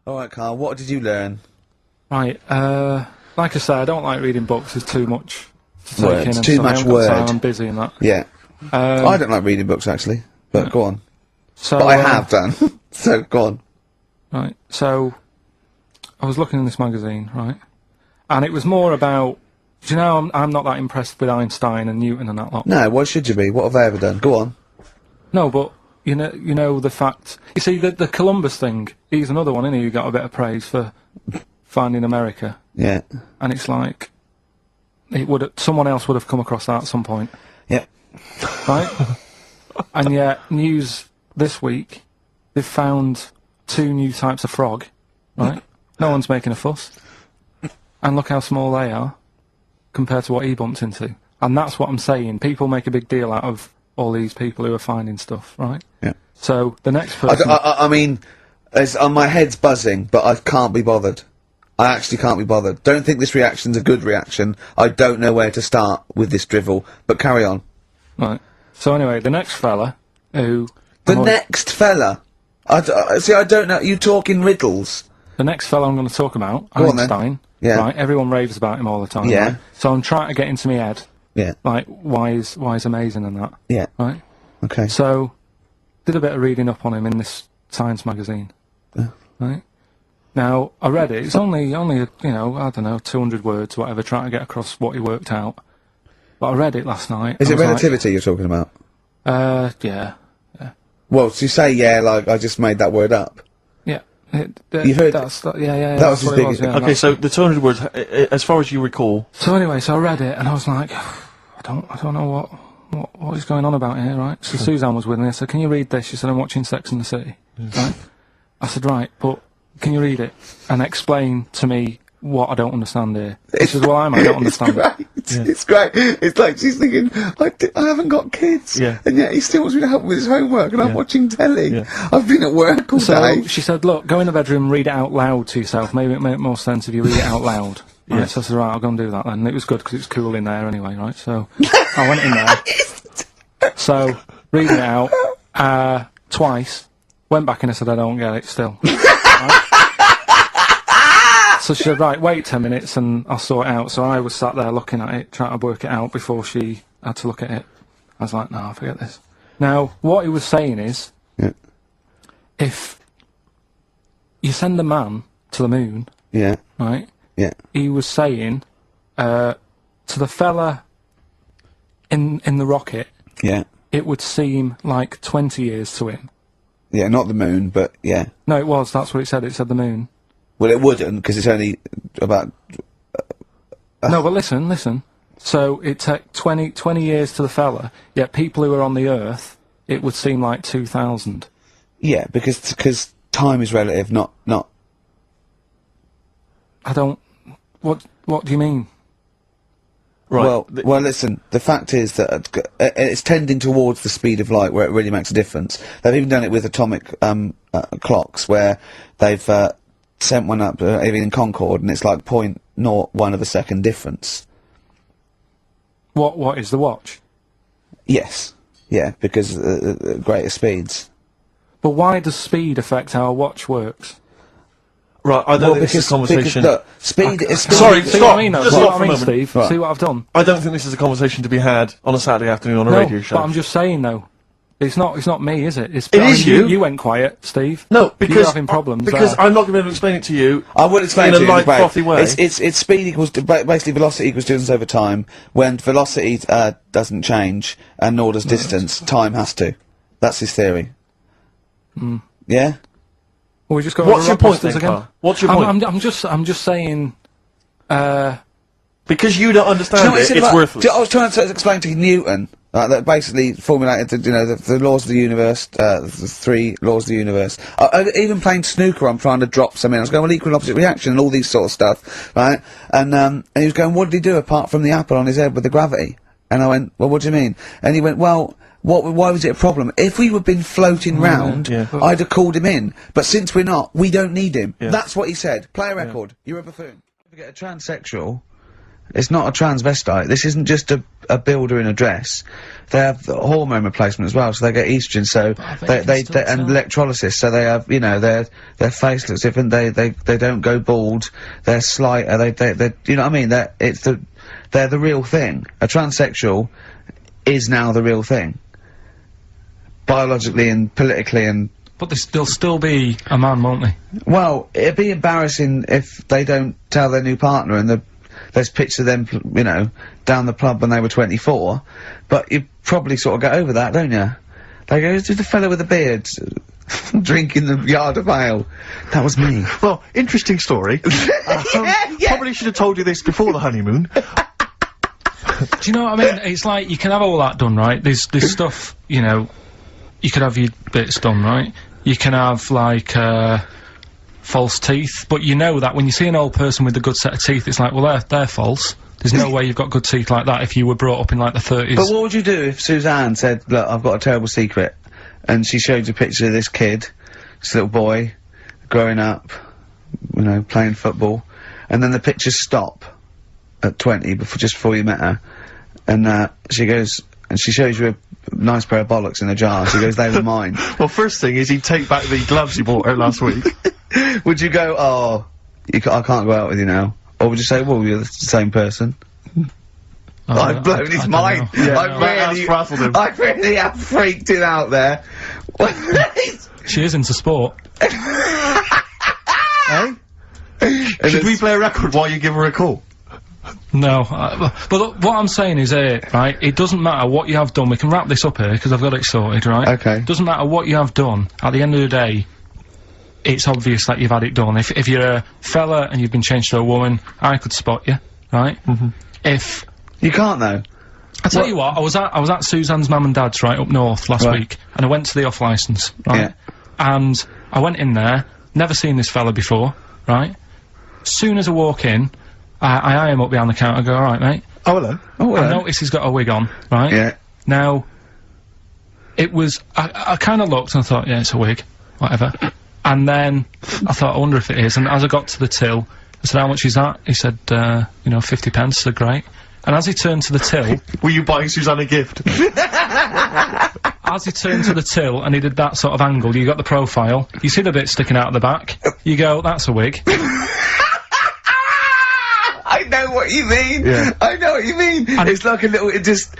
Alright, Carl, what did you learn? Right, like I say, I don't like reading books, there's too much to take Words, in and too stuff. much I haven't got word. time, I'm busy and that. Yeah. I don't like reading books, actually, but go on. So, But I have done, so go on. Right, so, I was looking in this magazine, right, and it was more about, do you know, I'm not that impressed with Einstein and Newton and that lot. No, why should you be? What have they ever done? Go on. No, but, you know the fact, you see, the Columbus thing, he's another one, isn't he, who got a bit of praise for finding America. Yeah. And it's like, someone else would have come across that at some point. Yeah. Right? And yet, news this week, they've found 2 new types of frog, right? No one's making a fuss. And look how small they are, compared to what he bumped into. And that's what I'm saying. People make a big deal out of all these people who are finding stuff, right? Yeah. So, the next person... I mean, my head's buzzing, but I can't be bothered. I actually can't be bothered. Don't think this reaction's a good reaction. I don't know where to start with this drivel, but carry on. Right. So anyway, the next fella, who... Next fella? See, I don't know. You talk in riddles. The next fella I'm going to talk about, Go on, then. Einstein. Yeah. Right, everyone raves about him all the time. Yeah. Right? So I'm trying to get into my head, Yeah. like, why he's amazing and that. Yeah. Right? Okay. So, did a bit of reading up on him in this science magazine. Right? Now, I read it. It's only, you know, I don't know, 200 words, whatever, trying to get across what he worked out. But I read it last night. Is it I was relativity you're talking about? like, yeah. Well, so you say, yeah, like I just made that word up. Yeah. You heard... Yeah, that was that's what his it was, big... yeah, Okay, so the 200 words, as far as you recall... So anyway, so I read it, and I was like, I don't know what is going on about here, right? So Suzanne was with me. I said, can you read this? She said, I'm watching Sex and the City. Right? I said, right, but can you read it and explain to me what I don't understand here? She said, well, I don't understand it. Yeah. It's great. It's like she's thinking, I haven't got kids, Yeah. and yet he still wants me to help with his homework, and I'm watching telly. Yeah. I've been at work all day. So she said, look, go in the bedroom and read it out loud to yourself. Maybe it make more sense if you read it out loud. Right, so I said, right, I'll go and do that then. And it was good because it was cool in there anyway, right? So I went in there. So, reading it out, twice, went back and I said, I don't get it still. Right? So she said, right, wait 10 minutes and I'll sort it out. So I was sat there looking at it, trying to work it out before she had to look at it. I was like, no, forget this. Now, what he was saying is, if you send a man to the moon, right, he was saying to the fella in the rocket, it would seem like 20 years to him. Yeah, not the moon, but yeah. No, it was, that's what it said the moon. Well, it wouldn't, because it's only about... No, but listen. So it took 20 years to the fella, yet people who are on the Earth, it would seem like 2,000. Yeah, because time is relative, not... I don't... What do you mean? Right. Well, listen, the fact is that it's tending towards the speed of light where it really makes a difference. They've even done it with atomic clocks, where they've sent one up, even in Concorde, and it's like 0.01 of a second difference. What is the watch? Yes. Yeah, because greater speeds. But why does speed affect how a watch works? Right, I don't think this is a conversation... Look, speed is... Sorry, see stop! What I mean, Just see stop what for I mean, a moment. Steve? Right. See what I've done? I don't think this is a conversation to be had on a Saturday afternoon on a radio show. But I'm just saying, though. It's not me, is it? It is you. You went quiet, Steve. No, because... You're having problems. Because I'm not going to be able to explain it to you. I will explain in to a you light, frothy way. It's speed equals basically velocity equals distance over time. When velocity doesn't change and nor does distance, time has to. That's his theory. Yeah. Well, we just got. What's your point then, again? Carl? What's your point? I'm just saying. Because you don't understand it's worthless. I was trying to explain to Newton that basically formulated, the laws of the universe, the 3 laws of the universe. Even playing snooker, I'm trying to drop something. I was going, well, equal and opposite reaction and all these sort of stuff, right? And he was going, what did he do apart from the apple on his head with the gravity? And I went, well, what do you mean? And he went, well, why was it a problem? If we had been floating round, I'd have called him in. But since we're not, we don't need him. That's what he said. Play a record. You're a buffoon. If you get a transsexual, It's not a transvestite. This isn't just a builder in a dress. They have hormone replacement as well, so they get estrogen, so they and electrolysis, so they have, you know, their face looks different, they don't go bald, they're slighter, they you know what I mean? They're the real thing. A transsexual is now the real thing. Biologically and politically and... But they'll still be a man, won't they? Well, it'd be embarrassing if they don't tell their new partner and there's pictures of them, you know, down the pub when they were 24, but you probably sort of get over that, don't you? They go, who's the fella with the beard drinking the yard of ale? That was me. Well, interesting story. Probably should have told you this before the honeymoon. Do you know what I mean? It's like, you can have all that done, right? There's stuff, you know, you could have your bits done, right? You can have, like, false teeth, but you know that when you see an old person with a good set of teeth, it's like, well, they're false. There's no way you've got good teeth like that if you were brought up in, like, the 30s. But what would you do if Suzanne said, look, I've got a terrible secret, and she showed you a picture of this kid, this little boy, growing up, you know, playing football, and then the pictures stop at 20, just before you met her, and, she goes, and she shows you a nice pair of bollocks in a jar, she goes, they were mine. Well, first thing is he'd take back the gloves you bought her last week. Would you go, oh, I can't go out with you now? Or would you say, well, you're the same person? I've blown his mind. Yeah, I really have freaked him out there. She is into sport. Eh? Should we play a record while you give her a call? No, but look, what I'm saying is right, it doesn't matter what you have done, we can wrap this up here, because I've got it sorted, right? Okay. Doesn't matter what you have done, at the end of the day, it's obvious that you've had it done. If you're a fella and you've been changed to a woman, I could spot you, right? If... You can't, though. I tell you what, I was at Suzanne's mum and dad's, right, up north last week, and I went to the off-licence, right? Yeah. And I went in there, never seen this fella before, right? Soon as I walk in, I eye him up behind the counter, go, alright, mate. Oh, hello. Oh, hello. I notice he's got a wig on, right? Yeah. Now, it was, I kinda looked and I thought, yeah, it's a wig, whatever. And then, I thought, I wonder if it is, and as I got to the till, I said, how much is that? He said, you know, 50 pence, I said, great. And as he turned to the till... Were you buying Suzanne a gift? As he turned to the till and he did that sort of angle, you got the profile, you see the bit sticking out of the back, you go, that's a wig. I know what you mean. Yeah. I know what you mean. And it's like a little, it just,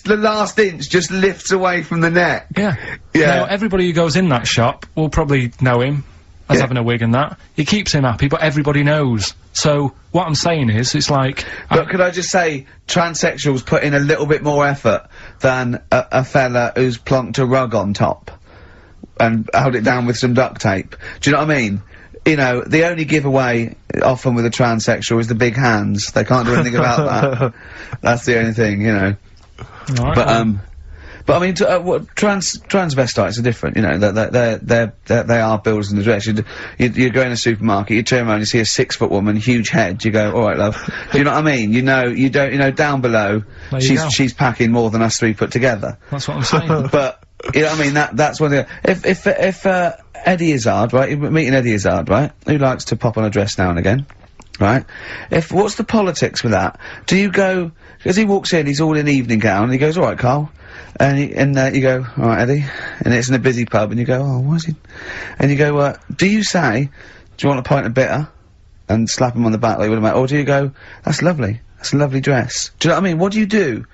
the last inch just lifts away from the neck. Yeah. Yeah. Now, everybody who goes in that shop will probably know him as having a wig and that. It keeps him happy, but everybody knows. So, what I'm saying is, it's like... But could I just say, transsexuals put in a little bit more effort than a fella who's plonked a rug on top and held it down with some duct tape. Do you know what I mean? You know, the only giveaway often with a transsexual is the big hands. They can't do anything about that. That's the only thing, you know. Right, But I mean, transvestites are different, you know, they are builders in the dress. You go in a supermarket, you turn around, you see a 6-foot woman, huge head, you go, alright love. Do you know what I mean? You know, down below, she's packing more than us 3 put together. That's what I'm saying. But, you know what I mean, that's one thing. If Eddie Izzard, right, you're meeting Eddie Izzard, right, who likes to pop on a dress now and again, right? What's the politics with that? Do you go, as he walks in, he's all in evening gown, and he goes, alright Carl, and you go, alright Eddie, and it's in a busy pub, and you go, oh, why is he, and you go, do you say, do you want a pint of bitter, and slap him on the back like you would a mate, or do you go, that's lovely dress? Do you know what I mean? What do you do?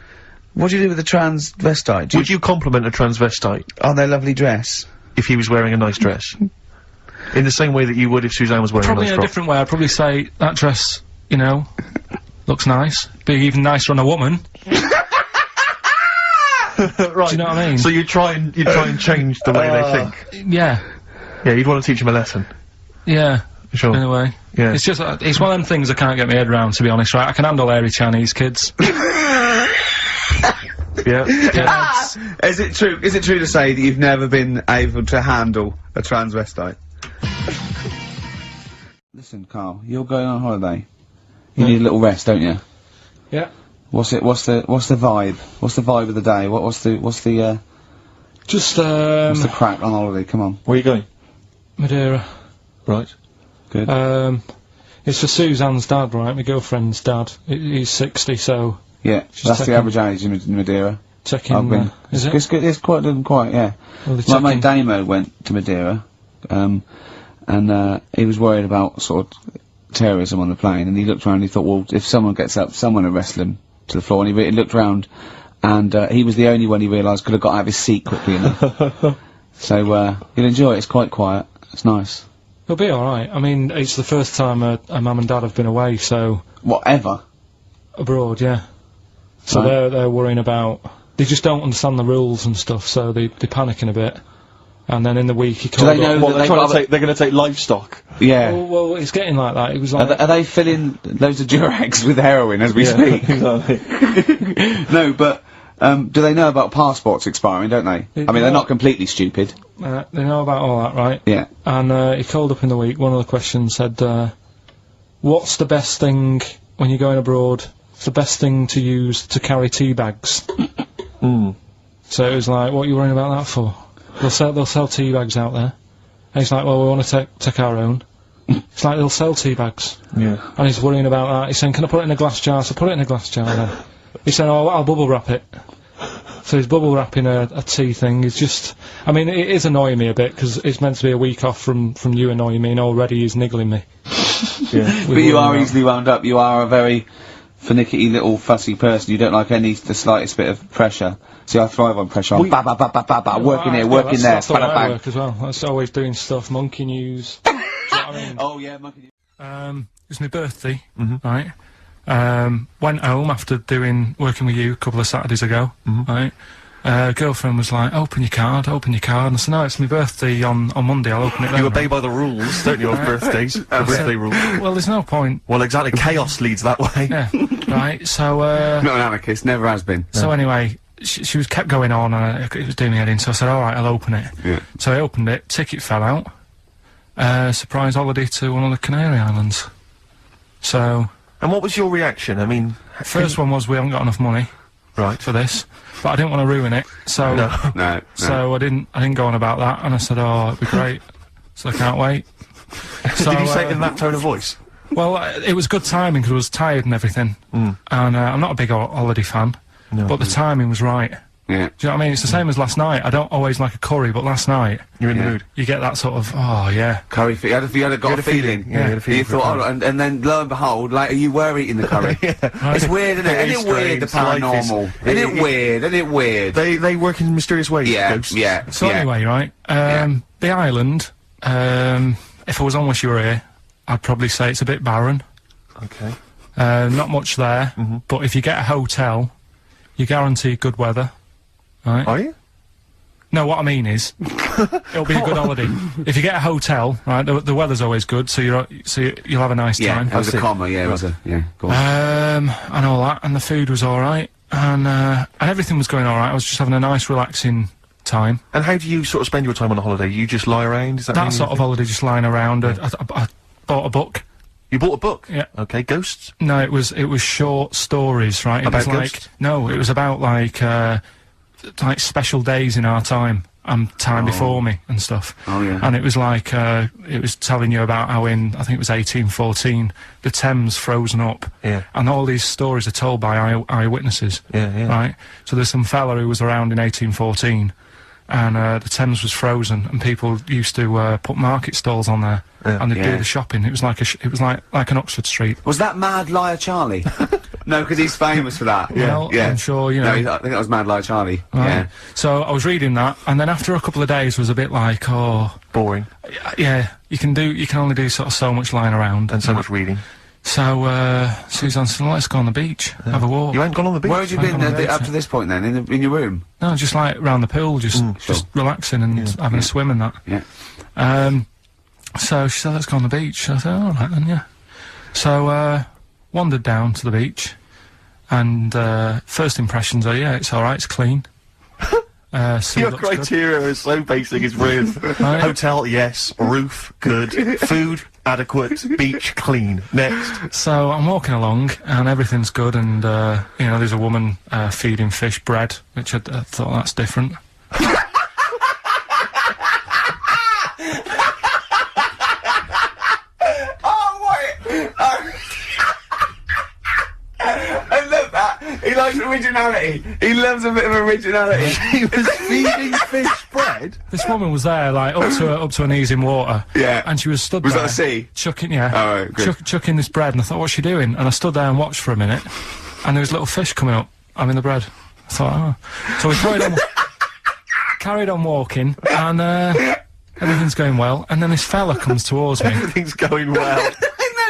What do you do with a transvestite? Would you compliment a transvestite on their lovely dress? if he was wearing a nice dress? In the same way that you would if Suzanne was wearing Probably a nice in a frock. different way. I'd probably say, that dress, you know, looks nice. Be even nicer on a woman. Right. Do you know what I mean? So you try and change the way they think. Yeah. Yeah, you'd want to teach them a lesson. Yeah. Sure. In a way. Yeah. It's just, it's one of them things I can't get my head around, to be honest, right? I can handle hairy Chinese kids. Yeah. Yeah, Is it true to say that you've never been able to handle a transvestite? Listen, Carl, you're going on holiday. You need a little rest, don't you? yeah. What's the vibe? What's the vibe of the day? What's the Just, what's the crack on holiday? Come on. Where are you going? Madeira. Right. Good. It's for Suzanne's dad, right? My girlfriend's dad. He's 60, so Yeah, Just that's the checking. average age in Madeira. checking. I've been. Is it? It's good. It's quite done quite. Yeah. Well, they're My checking. mate Damo went to Madeira, and he was worried about sort of terrorism on the plane, and he looked around and he thought, well, if someone gets up, someone will wrestle him to the floor, and he looked round, and he was the only one he realised could have got out of his seat quickly enough. So, you'll enjoy it. It's quite quiet. It's nice. It'll be alright. I mean, it's the first time a mum and dad have been away, so... Whatever. Abroad, yeah. So Right. they're worrying about... They just don't understand the rules and stuff, so they're panicking a bit. And then in the week he called they know up... Well, that they're going to take livestock. Yeah. Well, it's getting like that. It was like... Are they filling loads of Durags with heroin as we speak? No, but do they know about passports expiring? Don't they? I mean, they're not completely stupid. they know about all that, right? Yeah. And he called up in the week. One of the questions said, "What's the best thing when you're going abroad? What's the best thing to use to carry tea bags?" So it was like, "What are you worrying about that for? They'll sell tea bags out there." And he's like, "Well, we want to take our own." It's like they'll sell tea bags. Yeah. And he's worrying about that. He's saying, "Can I put it in a glass jar?" So put it in a glass jar then. He's saying, "Oh, I'll bubble wrap it." So he's bubble wrapping a tea thing. It's just, I mean, it is annoying me a bit because it's meant to be a week off from you annoying me, and already he's niggling me. Yeah. But you are easily wound up. You are a very finicky little fussy person. You don't like the slightest bit of pressure. See, I thrive on pressure. I'm ba ba ba ba ba ba, working here, working there, That's the way bada I bang. work as well. That's always doing stuff, monkey news. Do you know what I mean? Oh yeah, monkey. It was my birthday, right? Went home after working with you a couple of Saturdays ago, right? Girlfriend was like, open your card, and I said, no, it's my birthday on Monday, I'll open it then. You obey by the rules, don't you, of birthdays? Birthday rules. Well, there's no point. Well, exactly. Chaos leads that way. Yeah, right, so, Not an anarchist, never has been. so anyway, she was kept going on, and it was doing me head in, so I said, alright, I'll open it. Yeah. So I opened it, ticket fell out, surprise holiday to one of the Canary Islands. So, And what was your reaction? I mean... first one was we haven't got enough money Right. for this, but I didn't want to ruin it, so... No. No. So I didn't go on about that, and I said, "Oh, it'd be great." So I can't wait. So, Did you say it in that tone of voice? Well, it was good timing because I was tired and everything, and I'm not a big holiday fan, No. but the timing was right. Yeah. Do you know what I mean? It's the same as last night. I don't always like a curry, but last night You're in the Yeah. mood. you get that sort of, oh yeah. Curry. You had a feeling. Yeah, you had a feeling You for a thought, curry. oh, and then lo and behold, later you were eating the curry. It's weird, isn't it? Very Isn't it weird, the strange. Life is- paranormal? Isn't it weird? Isn't it weird? They work in mysterious ways, Yeah, ghosts. yeah. So yeah. anyway, right? The island. If I was on with you here, I'd probably say it's a bit barren. Okay. Not much there, but if you get a hotel, you're guaranteed good weather. Right? Are you? No, what I mean is, it'll be a good holiday. If you get a hotel, right, the weather's always good, so you'll have a nice Yeah, time. that was a see. comma, yeah, it was a, yeah, go on. And all that, and the food was alright, and everything was going alright. I was just having a nice, relaxing time. And how do you sort of spend your time on a holiday? You just lie around? Is that That really sort of the thing? holiday, just lying around. I bought a book. You bought a book? Yeah. Okay, ghosts? No, it was short stories, right? It About was like ghosts? no, it was about like special days in our time and time before me and stuff. Oh, yeah. And it was like it was telling you about how in I think it was 1814 the Thames frozen up. Yeah. And all these stories are told by eyewitnesses. Yeah, yeah. Right. So there's some fella who was around in 1814. And the Thames was frozen, and people used to put market stalls on there, and they'd Yeah. do the shopping. It was like it was like an Oxford Street. Was that Mad Liar Charlie? No, because he's famous for that. Well, yeah. I'm sure, you know. No, I think that was Mad Liar Charlie. Right. Yeah. So I was reading that, and then after a couple of days was a bit like, oh, Boring. yeah, you can only do sort of so much lying around. And so much reading. So Suzanne said, let's go on the beach, have a walk. You ain't gone on the beach? Where had you I been can't remember up to this point then? In your room? No, just like round the pool, just sure. relaxing and having a swim and that. Yeah. So she said, let's go on the beach. I said, all right then, yeah. So wandered down to the beach, and first impressions are, yeah, it's all right, it's clean. Sea Your looks good. criteria is so basic, it's brilliant. Right. Hotel, yes. Roof, good. Food, adequate. Beach, clean. Next. So I'm walking along, and everything's good, and you know, there's a woman feeding fish bread, which I thought that's different. Oh, wait! likes originality. He loves a bit of originality. He was feeding fish bread. This woman was there, like, up to her knees in water. Yeah. And she was stood Was there. that the sea? Chucking, yeah. Oh, right, good. Chucking this bread, and I thought, what's she doing? And I stood there and watched for a minute, and there was little fish coming up. I'm in the bread. I thought, oh. So we carried on walking, and everything's going well, and then this fella comes towards me. Everything's going well.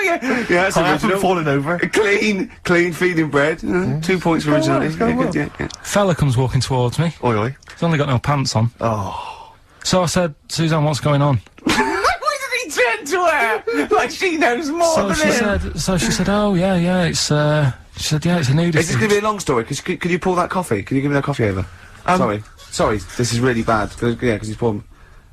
Yeah, that's I haven't original. fallen over. Clean feeding bread. 2 points for originality. going well. Yeah. Fella comes walking towards me. Oi, oi. He's only got no pants on. Oh. So I said, Suzanne, what's going on? Why did he turn to her? Like she knows more So than him. she said, oh, yeah, it's, she said, yeah, it's a nudist. Is this going to be a long story? Could you pull that coffee? Can you give me that coffee over? Sorry, this is really bad. Yeah, because he's poured...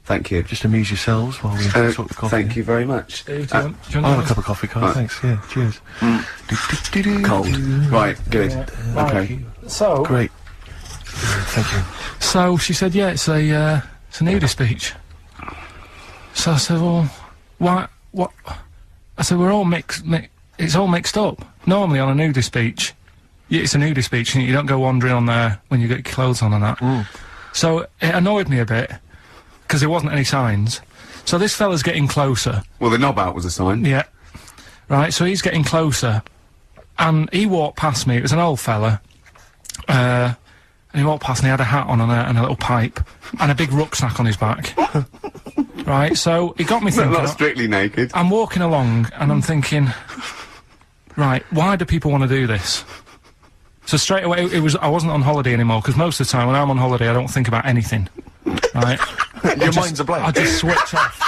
Thank you. Just amuse yourselves while we sort the coffee. Thank you very much. Do you want I'll have a cup of coffee, Carl. Right. Thanks. Yeah, cheers. Cold. Right, good. Thank Okay. you. So, Great. Thank you. so she said, yeah, it's a nudist beach. So I said, well, why, what? I said, we're all it's all mixed up. Normally on a nudist beach, it's a nudist beach and you don't go wandering on there when you get your clothes on and that. So it annoyed me a bit, because there wasn't any signs. So this fella's getting closer. Well, the knob out was a sign. Yeah. Right, so he's getting closer, and he walked past me. It was an old fella, and he walked past and he had a hat on and a little pipe, and a big rucksack on his back. Right, so he got me thinking. Not strictly naked. I'm walking along, and I'm thinking, right, why do people want to do this? So straight away, I wasn't on holiday anymore, because most of the time when I'm on holiday, I don't think about anything. Right? Your mind's a blank. I just switch off.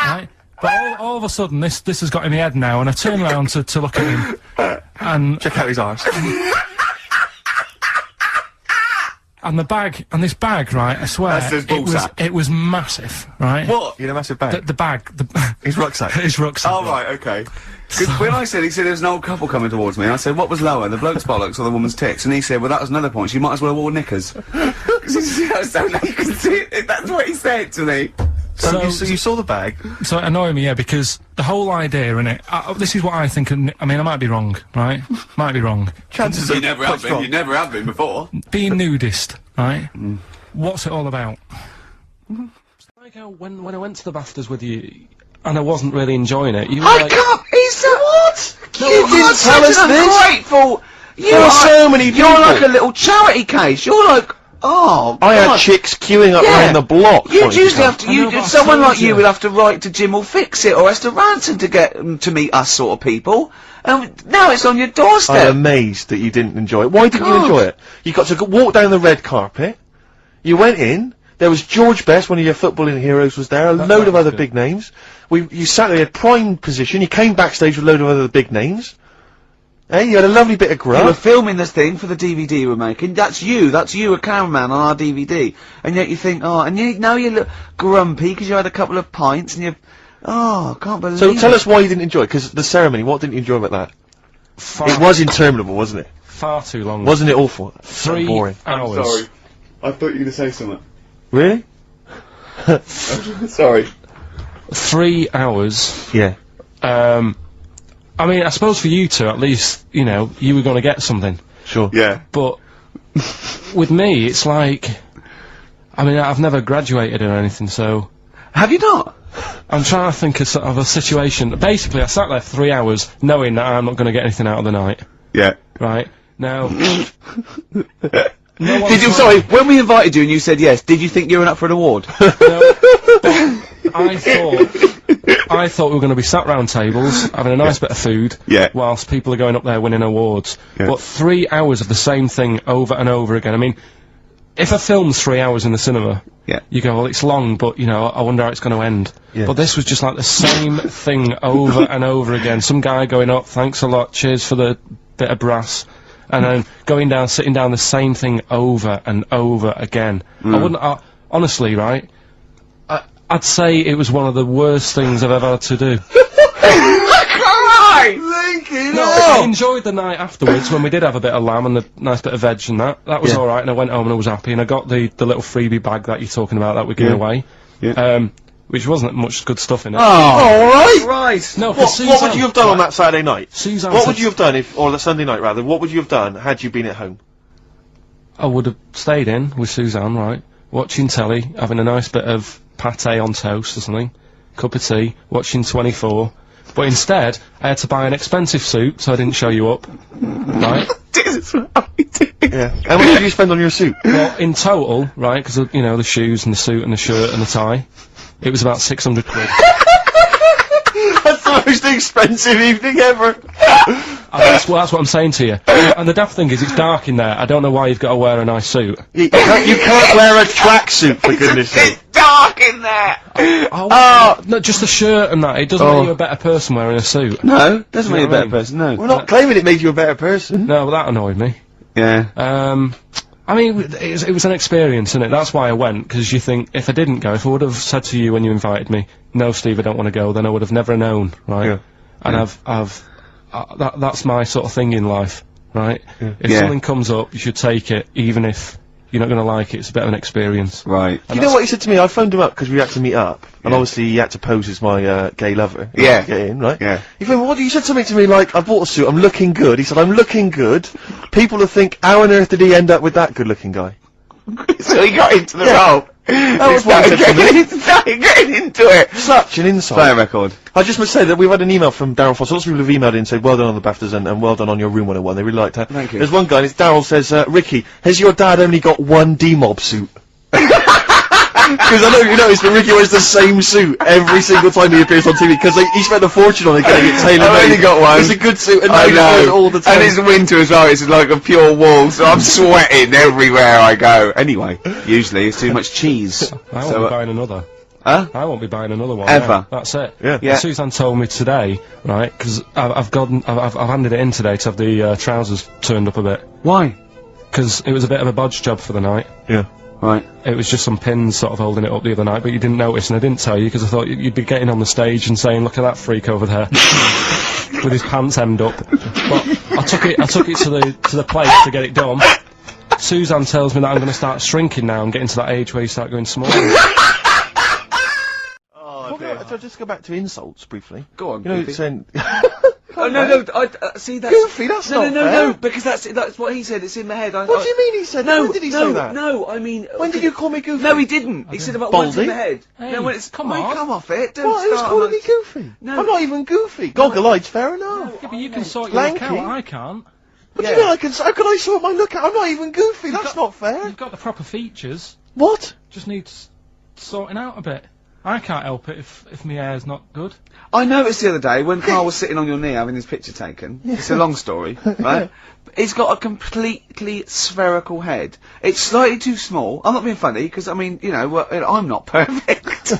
Right? But all of a sudden, this has got in my head now, and I turn around to look at him, and Check out his arse. and this bag, right? I swear, That's his ball sack. it was massive, right? What? You had a massive bag. The bag, His rucksack. his rucksack. Oh, right, okay. Because when he said there was an old couple coming towards me, I said, what was lower, the bloke's bollocks or the woman's tits? And he said, well, that was another point, she might as well have worn knickers. Because he said, I was so naked, that's what he said to me. So you saw the bag. So it annoyed me, yeah, because the whole idea in it, this is what I think, I mean, I might be wrong, right? Might be wrong. Chances You are never quite have been, strong. you never have been before. Being nudist, right? What's it all about? Like how when I went to the BAFTAs with you, and I wasn't really enjoying it, you were like... can't, he said what? You didn't tell us this. Ungrateful. There were so many people. You're like a little charity case. You're like, oh, I had God. chicks queuing up Yeah. around the block. You'd wanting to usually come. have to, I know, but I someone told like you you. would have to write to Jim or Fix It or Esther Ranson to get them to meet us sort of people. Now it's on your doorstep. I'm amazed that you didn't enjoy it. Why didn't you God. enjoy it? You got to walk down the red carpet. You went in. There was George Best, one of your footballing heroes, was there. A load of was other good. big names. You sat there, you had prime position. You came backstage with a load of other big names. Hey, you had a lovely bit of You were grub. filming this thing for the DVD we're making. That's you, a cameraman on our DVD. And yet you think, oh, and now you look grumpy because you had a couple of pints and I can't believe So it. tell us why you didn't enjoy it, because the ceremony, what didn't you enjoy about that? It was interminable, wasn't it? far too long. Wasn't it awful? So 3 boring. hours. I thought you were going to say something. Really? Sorry. 3 hours. Yeah. I mean, I suppose for you two, at least, you know, you were going to get something. Sure. Yeah. But with me, it's like, I mean, I've never graduated or anything, so Have you not? I'm trying to think of sort of a situation. Basically, I sat there 3 hours knowing that I'm not going to get anything out of the night. Yeah. Right? Now, no Did you, sorry, when we invited you and you said yes, did you think you were up for an award? No, but I thought we were going to be sat round tables, having a nice bit of food, Yeah. whilst people are going up there winning awards. Yeah. But 3 hours of the same thing over and over again. I mean, if a film's 3 hours in the cinema, Yeah. you go, well, it's long, but, you know, I wonder how it's going to end. Yeah. But this was just like the same thing over and over again. Some guy going up, thanks a lot, cheers for the bit of brass. And then going down, sitting down, the same thing over and over again. I wouldn't, honestly, right, I'd say it was one of the worst things I've ever had to do. No, I enjoyed the night afterwards when we did have a bit of lamb and a nice bit of veg and that. That was Yeah. alright, and I went home and I was happy, and I got the little freebie bag that you're talking about that we're giving away. Yeah. which wasn't much good stuff in it. Oh, Alright! right. No, What would you have done on that Saturday night? Suzanne What said would you have done or the Sunday night rather, what would you have done had you been at home? I would have stayed in with Suzanne, right, watching telly, having a nice bit of pâté on toast or something, cup of tea, watching 24, but instead, I had to buy an expensive suit so I didn't show you up, right? Yeah. How much did you spend on your suit? Well, in total, right, because, you know, the shoes and the suit and the shirt and the tie, it was about 600 quid. That's the most expensive evening ever! That's what I'm saying to you. And the daft thing is, it's dark in there. I don't know why you've got to wear a nice suit. You can't wear a tracksuit, for goodness sake. It's dark in there! No, just the shirt and that. It doesn't make you a better person wearing a suit. No, doesn't You make know you a what I better mean? person, no. We're not claiming it made you a better person. No, well, that annoyed me. Yeah. I mean, it was an experience, isn't it? That's why I went, because you think, if I didn't go, if I would have said to you when you invited me, no, Steve, I don't want to go, then I would have never known, right? Yeah. And that's my sort of thing in life, right? Yeah. If something comes up, you should take it, even if you're not going to like it. It's a bit of an experience. Right. You know what he said to me? I phoned him up because we had to meet up, and obviously he had to pose as my gay lover. Yeah. To get in, right? Yeah. He phoned, he said something to me like, I bought a suit, I'm looking good. He said, I'm looking good. People will think, how on earth did he end up with that good-looking guy? So he got into the role. That was what he said to me. Started getting into it. Such an insult. Play a record. I just must say that we've had an email from Darryl Foss. Lots of people have emailed in and said, well done on the BAFTAs and well done on your Room 101. They really liked that. Thank you. There's one guy, and it's Darryl says, Ricky, has your dad only got one D-Mob suit? Because I know you noticed, but Ricky wears the same suit every single time he appears on TV, because he spent a fortune on it getting it tailor-made. I've only got one. It's a good suit, and I he wears it all the know. time. And it's winter as well, it's like a pure wool, so I'm sweating everywhere I go. Anyway, usually it's too much cheese. I won't be buying another. Huh? I won't be buying another one. Ever. no. That's it. Yeah. Yeah. Suzanne told me today, right, because I've handed it in today to have the trousers turned up a bit. Why? Because it was a bit of a bodge job for the night. Yeah. Right. It was just some pins sort of holding it up the other night, but you didn't notice, and I didn't tell you because I thought you'd be getting on the stage and saying, "Look at that freak over there with his pants hemmed up." But I took it to the place to get it done. Suzanne tells me that I'm going to start shrinking now and getting to that age where you start going small. So just go back to insults briefly. Go on, You know, Goofy. saying... Oh, no, see, that's... Goofy, that's not fair. No, because that's what he said, it's in my head. What do you mean he said that? No, When did he say that? No, I mean... When did you call me Goofy? No, he didn't. He said about what's in Baldy? my head. Hey, no, when it's... come Mate, on. come off it. Don't What? Who's start calling on me a- Goofy? No. I'm not even Goofy. Goggle-eyed's fair enough. Yeah, but you can sort your Lanky. look out. I can't. What do you mean how can I sort my look out? I'm not even Goofy. That's not fair. You've got the proper features. What? Just needs sorting out a bit. I can't help it if my hair's not good. I noticed the other day when Carl was sitting on your knee having his picture taken. It's a long story, right? He's got a completely spherical head. It's slightly too small. I'm not being funny because I mean, you know, I'm not perfect.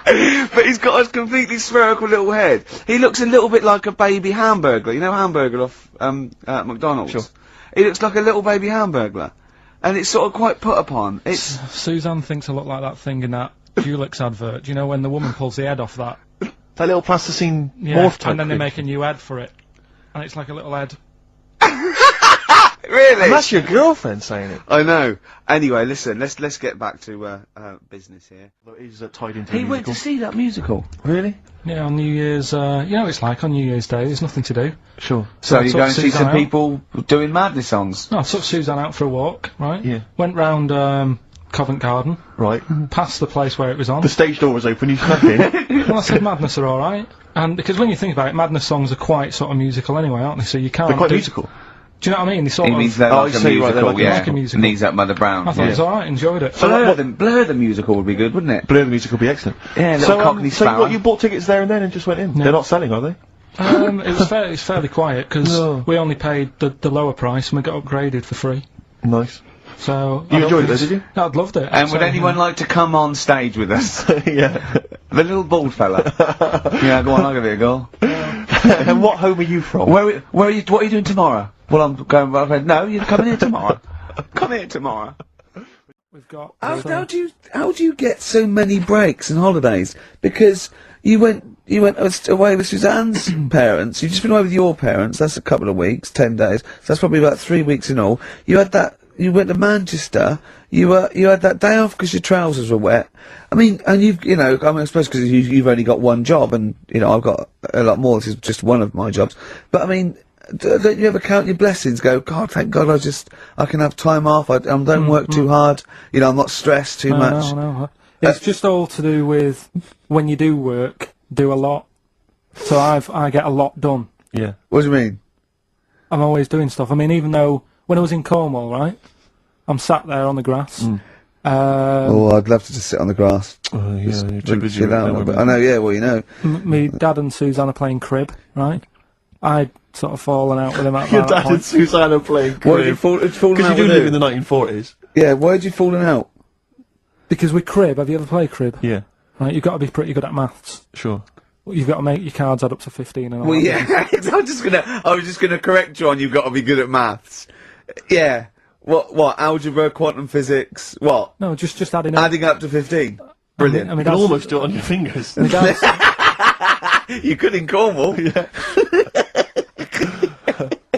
But he's got a completely spherical little head. He looks a little bit like a baby hamburger. You know, hamburger off McDonald's. Sure. He looks like a little baby hamburger, and it's sort of quite put upon. It's Suzanne thinks I look like that thing in that Dulux advert. Do you know when the woman pulls the head off that? That little plasticine Yeah, morph type and then they thing. make a new head for it. And it's like a little head. really. And that's your girlfriend saying it. I know. Anyway, listen. Let's get back to business here. He's tied into He a went to musical. see that musical. Really? Yeah, on New Year's, you know what it's like on New Year's Day, there's nothing to do. Sure. So I you're took going to see Suzanne some out. people doing madness songs. No, I took Suzanne out for a walk, right? Yeah. Went round, Covent Garden, Right. past the place where it was on. The stage door was open, you snuck in. Well, I said Madness are alright. And because when you think about it, Madness songs are quite sort of musical anyway, aren't they? So you can't They're quite do- musical. Do you know what I mean? They sort He of... means they're Oh, like I a see, right, they're musical, like a- yeah. like a musical. Knees Up Mother Brown. I thought it was alright, enjoyed it. Blur the musical would be good, wouldn't it? Blur the musical would be excellent. Yeah, little Cockney so Sparrow. what, you bought tickets there and then and just went in? No. They're not selling, are they? It was fairly quiet, because No. we only paid the lower price and we got upgraded for free. Nice. So... You I enjoyed it, don't- did you? No, I'd loved it. And would So, anyone like to come on stage with us? Yeah. The little bald fella. Yeah, go on, I'll give it a go. And what home are you from? What are you doing tomorrow? Well, I'm going. No, you're coming here tomorrow. Come here tomorrow. We've got... How do you get so many breaks and holidays? Because you went away with Suzanne's parents. You've just been away with your parents. That's a couple of weeks, 10 days. So that's probably about 3 weeks in all. You went to Manchester. you had that day off because your trousers were wet. I mean, and I suppose because you've only got one job, and I've got a lot more. This is just one of my jobs. But I mean, don't you ever count your blessings? Go, God, thank God, I can have time off. I don't work too hard. I'm not stressed too much. No. It's just all to do with when you do work, do a lot. So I get a lot done. Yeah. What do you mean? I'm always doing stuff. I mean, even though when I was in Cornwall, right, I'm sat there on the grass. I'd love to just sit on the grass. Oh, yeah, Just you're too busy. chill out a little bit. I know, yeah, well, Me dad and Suzanne are playing crib, right? I'd sort of fallen out with him at Your that dad point. and Susanna playing Why did you crib. fallen Because out you do with live who? in the 1940s. Yeah, why did you fallen out? Because with crib, have you ever played crib? Yeah, Right, you've got to be pretty good at maths. sure. You've got to make your cards add up to 15 and all Well, that. yeah, I was just gonna correct you on you've got to be good at maths. Yeah. What, algebra, quantum physics, what? No, just adding up. Adding up to 15. Brilliant. I mean, You can almost do it on your fingers. my dad's, You could in Cornwall.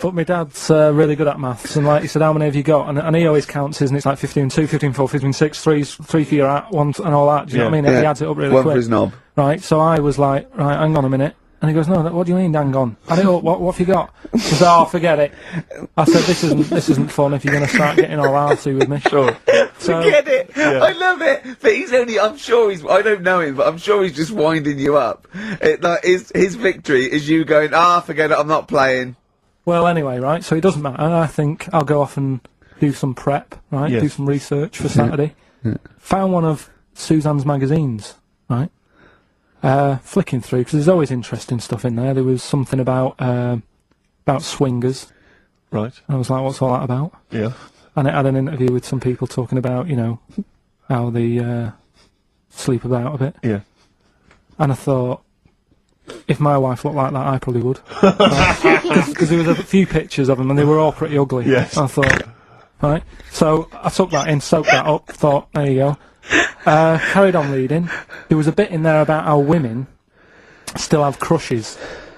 but my dad's really good at maths, and like he said, how many have you got? And he always counts his, and it's like 15 2, 15 4, 15 6, 3 for your at, 1 and all that. Do you know what I mean? Yeah. He adds it up really One quick. for his knob. Right, so I was like, right, hang on a minute. And he goes, no, what do you mean, hang on? I don't, what have you got? I said, oh, forget it. I said, this isn't fun if you're going to start getting all arty with me. Sure. So, Forget it. I love it. But I don't know him, but I'm sure he's just winding you up. His victory is you going, forget it, I'm not playing. well, anyway, right, so it doesn't matter. I think I'll go off and do some prep, right, Yes. do some research for Saturday. Found one of Suzanne's magazines, right, flicking through, because there's always interesting stuff in there. There was something about swingers. Right. I was like, what's all that about? Yeah. And it had an interview with some people talking about, how they sleep about a bit. Yeah. And I thought, if my wife looked like that, I probably would. Because there was a few pictures of them, and they were all pretty ugly. Yes. I thought, right. So I took that in, soaked that up, thought, there you go. Carried on reading. There was a bit in there about how women still have crushes,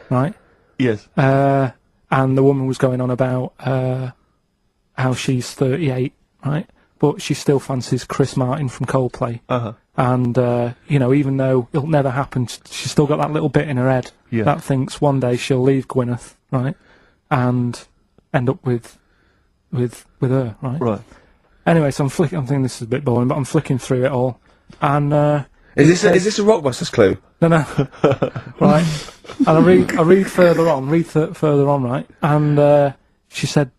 right? Yes. And the woman was going on about how she's 38, right? But she still fancies Chris Martin from Coldplay. Uh-huh. And, even though it'll never happen, she's still got that little bit in her head Yeah. that thinks one day she'll leave Gwyneth, right? And end up with her, right? Right. Anyway, so I'm thinking this is a bit boring, but I'm flicking through it all. And, Is this a Rockbusters clue? no, right. And I read further on, right? And she said,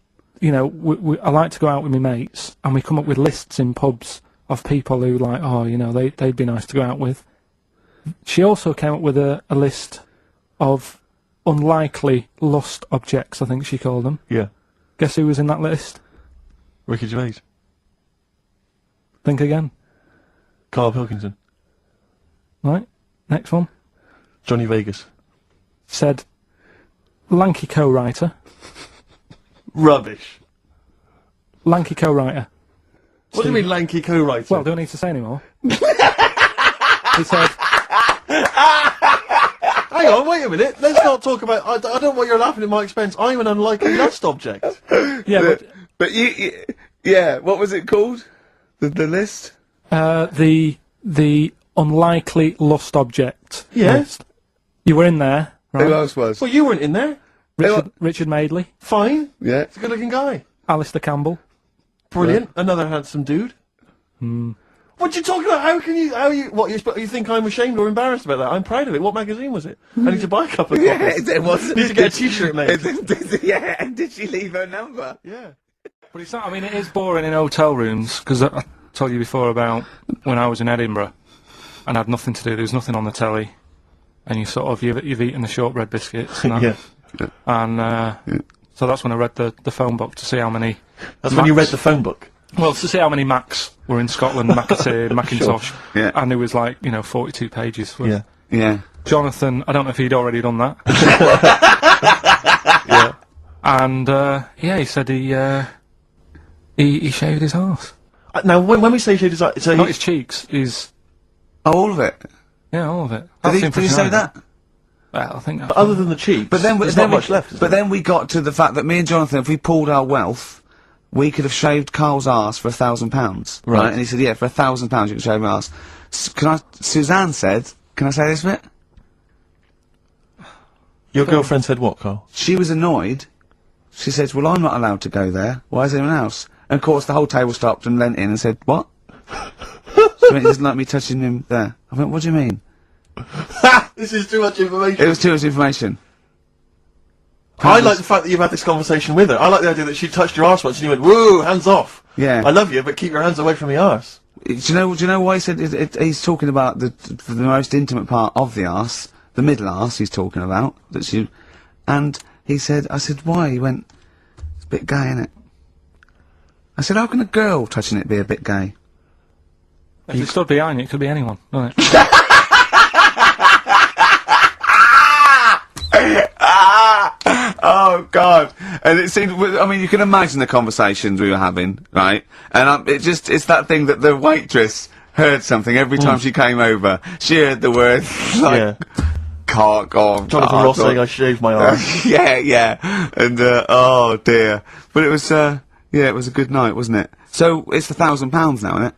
I like to go out with my mates, and we come up with lists in pubs of people who they'd be nice to go out with. She also came up with a list of unlikely lust objects, I think she called them. Yeah. Guess who was in that list? Ricky Gervais. Think again. Karl Pilkington. Right. Next one. Johnny Vegas. Said, lanky co-writer. Rubbish. Lanky co-writer. What do you mean lanky co-writer? Well, do I need to say any more? He said, hang on, wait a minute. Let's not talk about... I don't know why you're laughing at my expense. I'm an unlikely lust object. yeah, But yeah, what was it called? The list? the unlikely lost object Yeah. list. You were in there, Who right? else was? Well, you weren't in there. Richard Madeley, Fine. Yeah. He's a good-looking guy. Alistair Campbell. Brilliant. Another handsome dude. What you talking about? You think I'm ashamed or embarrassed about that? I'm proud of it. What magazine was it? I need to buy a couple of copies. Yeah, it was. Need to get a t-shirt made. Yeah, and did she leave her number? Yeah. But it's not, I mean, it is boring in hotel rooms, because I told you before about when I was in Edinburgh and had nothing to do, there was nothing on the telly, and you've eaten the shortbread biscuits and that. Yeah. And so that's when I read the phone book to see how many That's when you read the phone book. well, to see how many Macs were in Scotland, McAtee, Macintosh, Yeah. and there was 42 pages worth. Yeah. Yeah. Jonathan, I don't know if he'd already done that. Yeah. And he said he shaved his arse. Now, when we say shade design, so Not his cheeks, Oh, all of it. yeah, all of it. Did he say that? Well, I think that's other than the cheeks, But then, there's then not much left. Is But there? then we got to the fact that me and Jonathan, if we pulled our wealth, we could have shaved Carl's arse for £1,000. Right. And he said, yeah, for £1,000 you can shave my arse. Suzanne said, can I say this bit? Your girlfriend said what, Carl? She was annoyed. She said, well, I'm not allowed to go there. Why is anyone else? And of course, the whole table stopped and leant in and said, what? So he doesn't like me touching him there. I went, what do you mean? This is too much information. It was too much information. I like the fact that you've had this conversation with her. I like the idea that she touched your arse once and you went, whoa, hands off. Yeah. I love you, but keep your hands away from the arse. Do you know why he said he's talking about the most intimate part of the arse, the middle arse he's talking about, and he said, I said, why? He went, it's a bit gay, isn't it? I said, how can a girl touching it be a bit gay? If you stood behind it, it could be anyone, couldn't it? Oh God! And it seemed, I mean, you can imagine the conversations we were having, right? And it's that thing that the waitress heard something every time she came over. She heard the word, like, cock or... Jonathan Ross saying I shaved my arse. yeah. And, oh dear. But it was, yeah, it was a good night, wasn't it? So, it's £1,000 now, isn't it?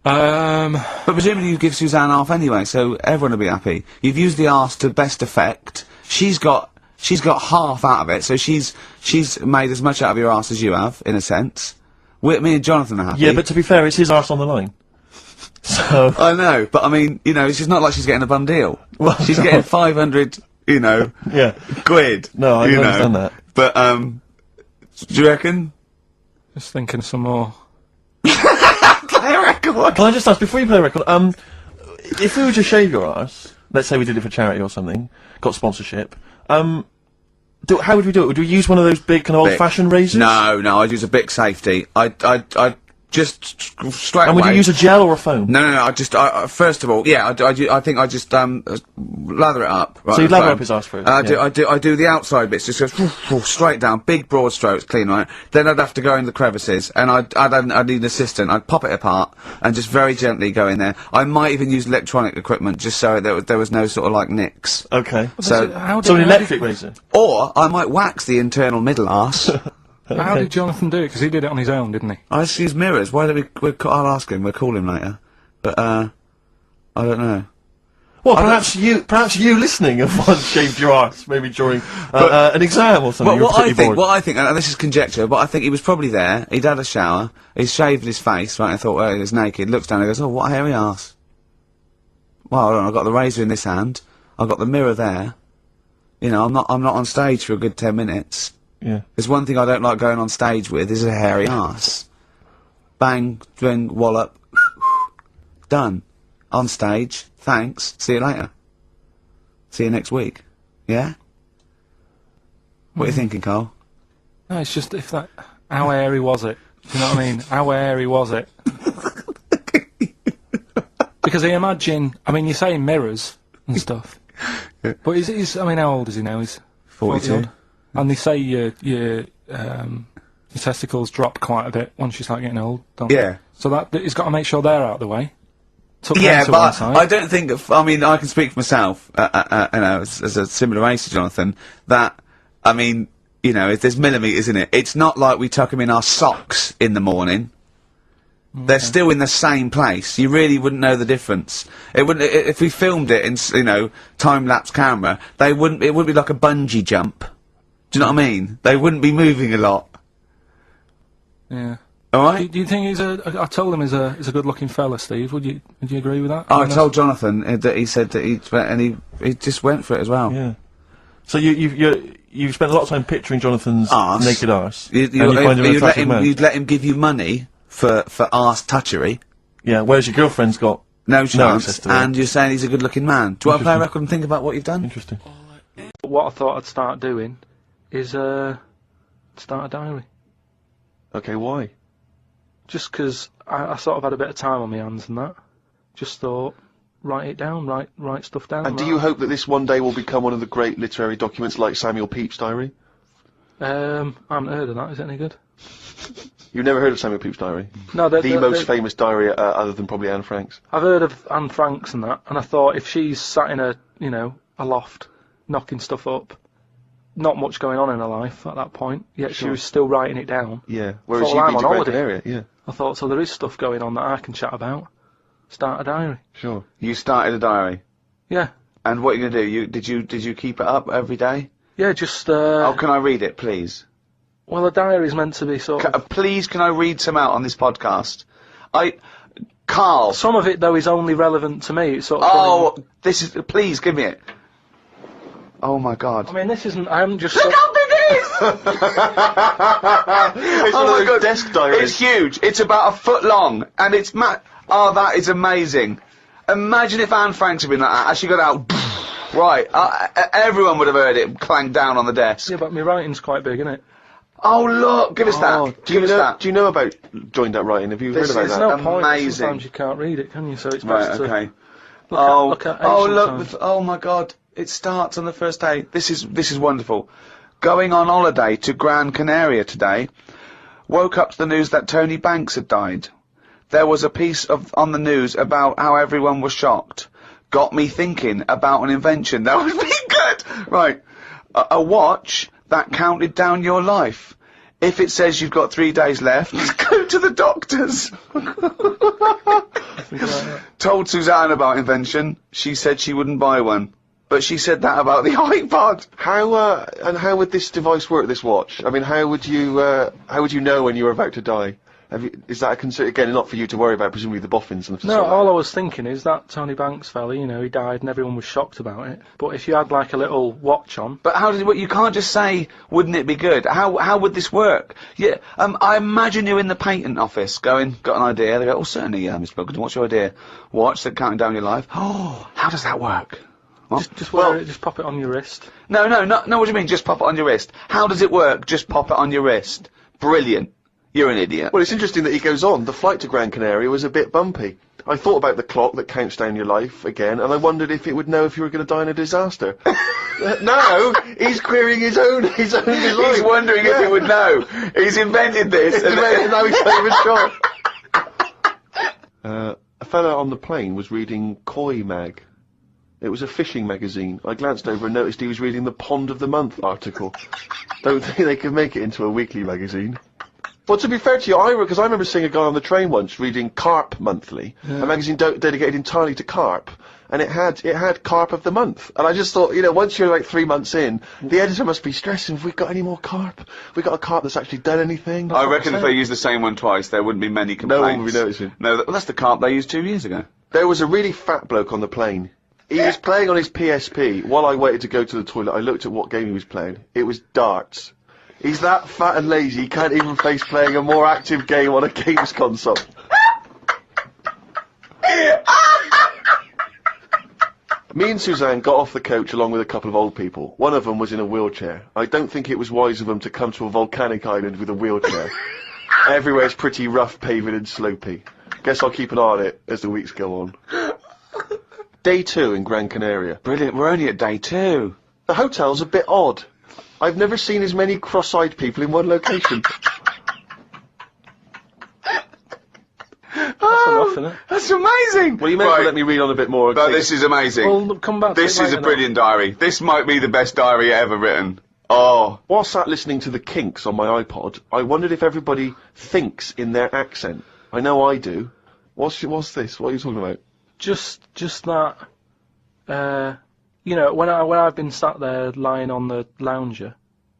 But presumably you give Suzanne half anyway, so everyone will be happy. You've used the arse to best effect. She's got half out of it, so she's made as much out of your arse as you have, in a sense. Me and Jonathan are happy. Yeah, but to be fair, it's his arse on the line. So... I know, but I mean, you know, it's not like she's getting a bum deal. Well, she's getting 500, you know, quid. No, I you understand know. that. But, do you reckon? Just thinking some more. Play a record! Can I just ask, before you play a record, if we were to shave your arse, let's say we did it for charity or something, got sponsorship, how would we do it? Would we use one of those big kind of old-fashioned razors? No, I'd use a Bic Safety. I'd just straight away... And would you use a gel or a foam? No, first of all, yeah, I think I just, lather it up. Right, So you'd lather up his arse first? I do the outside bits, just go straight down, big broad strokes, clean, right? Then I'd have to go in the crevices, and I'd need an assistant. I'd pop it apart, and just very gently go in there. I might even use electronic equipment, just so there was no sort of, like, nicks. Okay. So an electric razor? Or, I might wax the internal middle arse. How did Jonathan do it? Because he did it on his own, didn't he? I just use mirrors. Why don't I'll ask him, we'll call him later. But, I don't know. Well, perhaps you listening have once shaved your arse, maybe during an exam or something. What I think, and this is conjecture, but I think he was probably there, he'd had a shower, he's shaved his face, right, I thought, well, he was naked, looks down and goes, oh, what a hairy arse. Well, hold on, I've got the razor in this hand, I've got the mirror there, you know, I'm not on stage for a good 10 minutes. Yeah. There's one thing I don't like going on stage with, is a hairy arse. Bang, drink, wallop, done. On stage, thanks, see you later. See you next week. Yeah? What are you thinking, Carl? No, it's just how hairy was it? Do you know what I mean? How hairy was it? Because I imagine, I mean, you're saying mirrors and stuff. But I mean, how old is he now? He's 42. And they say your testicles drop quite a bit once you start getting old, don't Yeah. they? So he's got to make sure they're out of the way. Tuck them Yeah, to one but side. I don't think, I mean, I can speak for myself, you know, as a similar age to Jonathan, that, I mean, you know, there's millimetres in it. It's not like we tuck them in our socks in the morning. They're still in the same place. You really wouldn't know the difference. It wouldn't, if we filmed it in, you know, time-lapse camera, it wouldn't be like a bungee jump. Do you know what I mean? They wouldn't be moving a lot. Yeah. Alright? Do you think I told him he's a good-looking fella, Steve. Would you agree with that? I told Jonathan that he said that he just went for it as well. Yeah. So you've spent a lot of time picturing Jonathan's Arse. naked arse. You'd let him give you money for arse touchery. Yeah, whereas your girlfriend's got No access chance, to it. and you're saying he's a good-looking man. Do you want to play a record and think about what you've done? Interesting. What I thought I'd start doing is start a diary. Okay, why? Just 'cause I sort of had a bit of time on my hands and that. Just thought, write it down, write stuff down. And do you hope that this one day will become one of the great literary documents like Samuel Pepys' diary? I haven't heard of that. Is it any good? You've never heard of Samuel Pepys' diary? No, The most famous diary other than probably Anne Frank's. I've heard of Anne Frank's and that, and I thought if she's sat in a loft, knocking stuff up, not much going on in her life at that point, yet she was still writing it down. Yeah. Whereas Thought, you've I'm been on to Gran holiday. Canaria, yeah. I thought, so there is stuff going on that I can chat about. Start a diary. Sure. You started a diary. Yeah. And what are you going to do? Did you keep it up every day? Yeah, just, Oh, can I read it, please? well, a diary is meant to be sort of... Please, can I read some out on this podcast? Carl. Some of it, though, is only relevant to me. It's sort of Oh, this is. Please give me it. Oh my God. I mean, this isn't... I haven't just... Look how big it is! It's one of those desk diaries. It's huge. It's about a foot long, and it's Oh, that is amazing. Imagine if Anne Franks had been like that. As she got out, right, everyone would have heard it clank down on the desk. Yeah, but my writing's quite big, isn't it? Oh look, give us that. Give us that. Do you know about joined up writing? Have you heard about is that? There's no point. Amazing. Sometimes you can't read it, can you? So it's Right, best okay. to look at ancient look! times. Oh my God! It starts on the first day. This is wonderful. Going on holiday to Gran Canaria today. Woke up to the news that Tony Banks had died. There was a piece on the news about how everyone was shocked. Got me thinking about an invention that would be good. Right, a watch that counted down your life. If it says you've got 3 days left, go to the doctors. Told Suzanne about invention. She said she wouldn't buy one. But she said that about the iPod. How would this device work? This watch? I mean, how would you know when you were about to die? Is that a concern? Again, not for you to worry about, presumably the boffins and stuff. No, all I was thinking is that Tony Banks fella, you know, he died and everyone was shocked about it. But if you had like a little watch on... But how does it work? You can't just say, wouldn't it be good? How would this work? Yeah, I imagine you're in the patent office going, got an idea. They go, oh, certainly, Mr. Pilkington, what's your idea? Watch that counting down your life. Oh, how does that work? Just wear it, just pop it on your wrist. No, what do you mean, just pop it on your wrist? How does it work? Just pop it on your wrist. Brilliant. You're an idiot. Well, it's interesting that he goes on. The flight to Gran Canaria was a bit bumpy. I thought about the clock that counts down your life again, and I wondered if it would know if you were going to die in a disaster. No, he's querying his own design. He's wondering if it would know. He's invented this. And now he's not even sure. A fella on the plane was reading Koi Mag. It was a fishing magazine. I glanced over and noticed he was reading the Pond of the Month article. Don't think they could make it into a weekly magazine. Well, to be fair to you, because I remember seeing a guy on the train once reading Carp Monthly, a magazine dedicated entirely to carp, and it had Carp of the Month. And I just thought, you know, once you're like 3 months in, the editor must be stressing, have we got any more carp? We got a carp that's actually done anything? I reckon if they used the same one twice, there wouldn't be many complaints. No one would be noticing. No, that's the carp they used 2 years ago. There was a really fat bloke on the plane. He was playing on his PSP. While I waited to go to the toilet, I looked at what game he was playing. It was darts. He's that fat and lazy, he can't even face playing a more active game on a games console. Me and Suzanne got off the coach along with a couple of old people. One of them was in a wheelchair. I don't think it was wise of them to come to a volcanic island with a wheelchair. Everywhere's pretty rough paving and slopey. Guess I'll keep an eye on it as the weeks go on. Day 2 in Gran Canaria. Brilliant, we're only at day 2. The hotel's a bit odd. I've never seen as many cross-eyed people in one location. That's enough, isn't it? That's amazing! Well, you may as well let me read on a bit more. No, this is amazing. Well, come back to This it is a later, brilliant diary. This might be the best diary ever written. Oh. While sat listening to the Kinks on my iPod, I wondered if everybody thinks in their accent. I know I do. What's this? What are you talking about? Just that, you know, when I've been sat there lying on the lounger,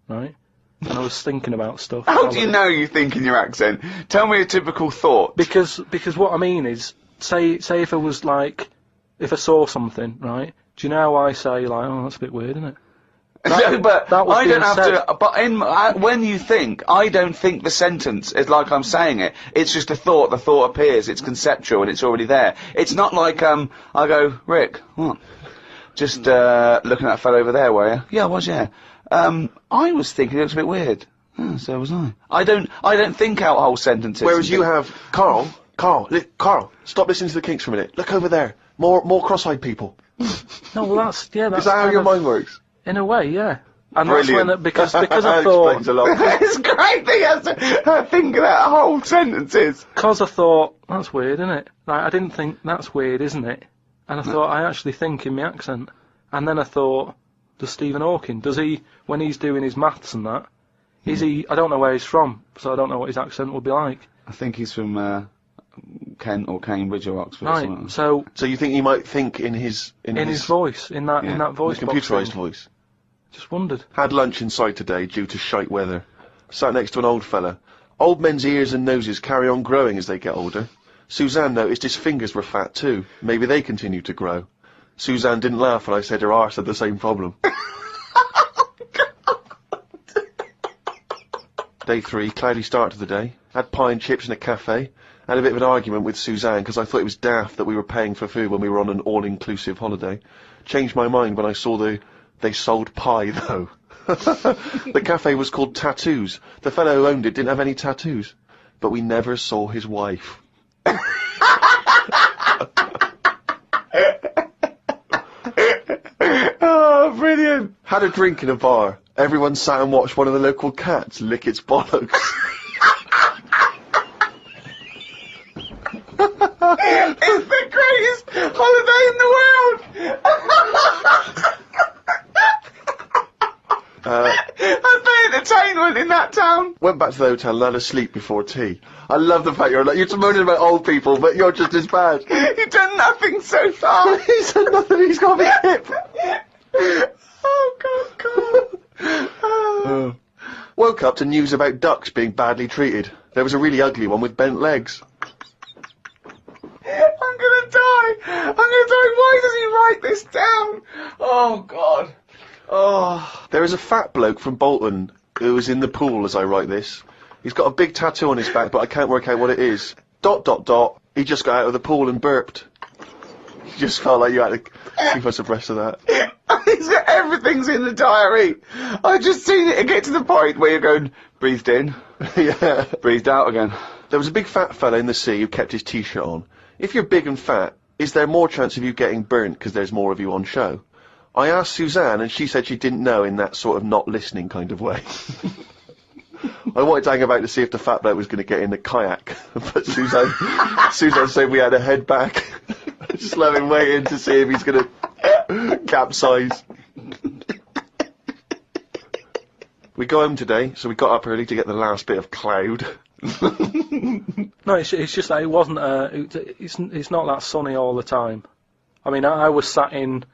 right, and I was thinking about stuff. How do you know you think in your accent? Tell me a typical thought. Because what I mean is, say if I was like, if I saw something, right, do you know how I say, like, oh, that's a bit weird, isn't it? No, but that was I don't being have said. to. But when you think, I don't think the sentence is like I'm saying it. It's just a thought. The thought appears. It's conceptual and it's already there. It's not like I go, Rick, what? Just looking at that fellow over there, were you? Yeah, I was. Yeah. I was thinking it was a bit weird. Oh, so was I. I don't think out whole sentences. Whereas you have Carl, stop listening to the Kinks for a minute. Look over there. More cross-eyed people. No, well, that's Is that how your mind works? In a way, yeah. And Brilliant. that's when because I That thought explains a lot. It's great that he has to think of that whole sentences. because I thought that's weird, isn't it? Like I didn't think that's weird, isn't it? And I thought I actually think in my accent, and then I thought, does Stephen Hawking? Does he, when he's doing his maths and that, is he, I don't know where he's from, so I don't know what his accent would be like. I think he's from Kent or Cambridge or Oxford. Or Right, something. so So you think he might think in his voice, in that voice box computerised thing. voice? Just wondered. Had lunch inside today due to shite weather. Sat next to an old fella. Old men's ears and noses carry on growing as they get older. Suzanne noticed his fingers were fat too. Maybe they continue to grow. Suzanne didn't laugh when I said her arse had the same problem. Day 3, cloudy start to the day. Had pie and chips in a cafe. Had a bit of an argument with Suzanne because I thought it was daft that we were paying for food when we were on an all-inclusive holiday. Changed my mind when I saw they sold pie though. The cafe was called Tattoos. The fellow who owned it didn't have any tattoos. But we never saw his wife. Oh, brilliant. Had a drink in a bar. Everyone sat and watched one of the local cats lick its bollocks. It's the greatest holiday in the world! That's the entertainment in that town! Went back to the hotel and had a sleep before tea. I love the fact you're moaning about old people, but you're just as bad. You've done nothing so far! He's done nothing, he's got me hip. Oh, God. Woke up to news about ducks being badly treated. There was a really ugly one with bent legs. I'm gonna die! Why does he write this down? Oh, God. Oh. There is a fat bloke from Bolton who was in the pool as I write this. He's got a big tattoo on his back, but I can't work out what it is. ... He just got out of the pool and burped. You just felt like you had to keep us abreast of that. Everything's in the diary. I just seen it get to the point where you're going, breathed in, Yeah. breathed out again. There was a big fat fella in the sea who kept his t-shirt on. If you're big and fat, is there more chance of you getting burnt because there's more of you on show? I asked Suzanne and she said she didn't know in that sort of not listening kind of way. I wanted to hang about to see if the fat bloke was going to get in the kayak, but Suzanne said we had to head back. Just let him wait in to see if he's going to capsize. We go home today, so we got up early to get the last bit of cloud. No, it's just that it wasn't. It's not that sunny all the time. I mean, I was sat in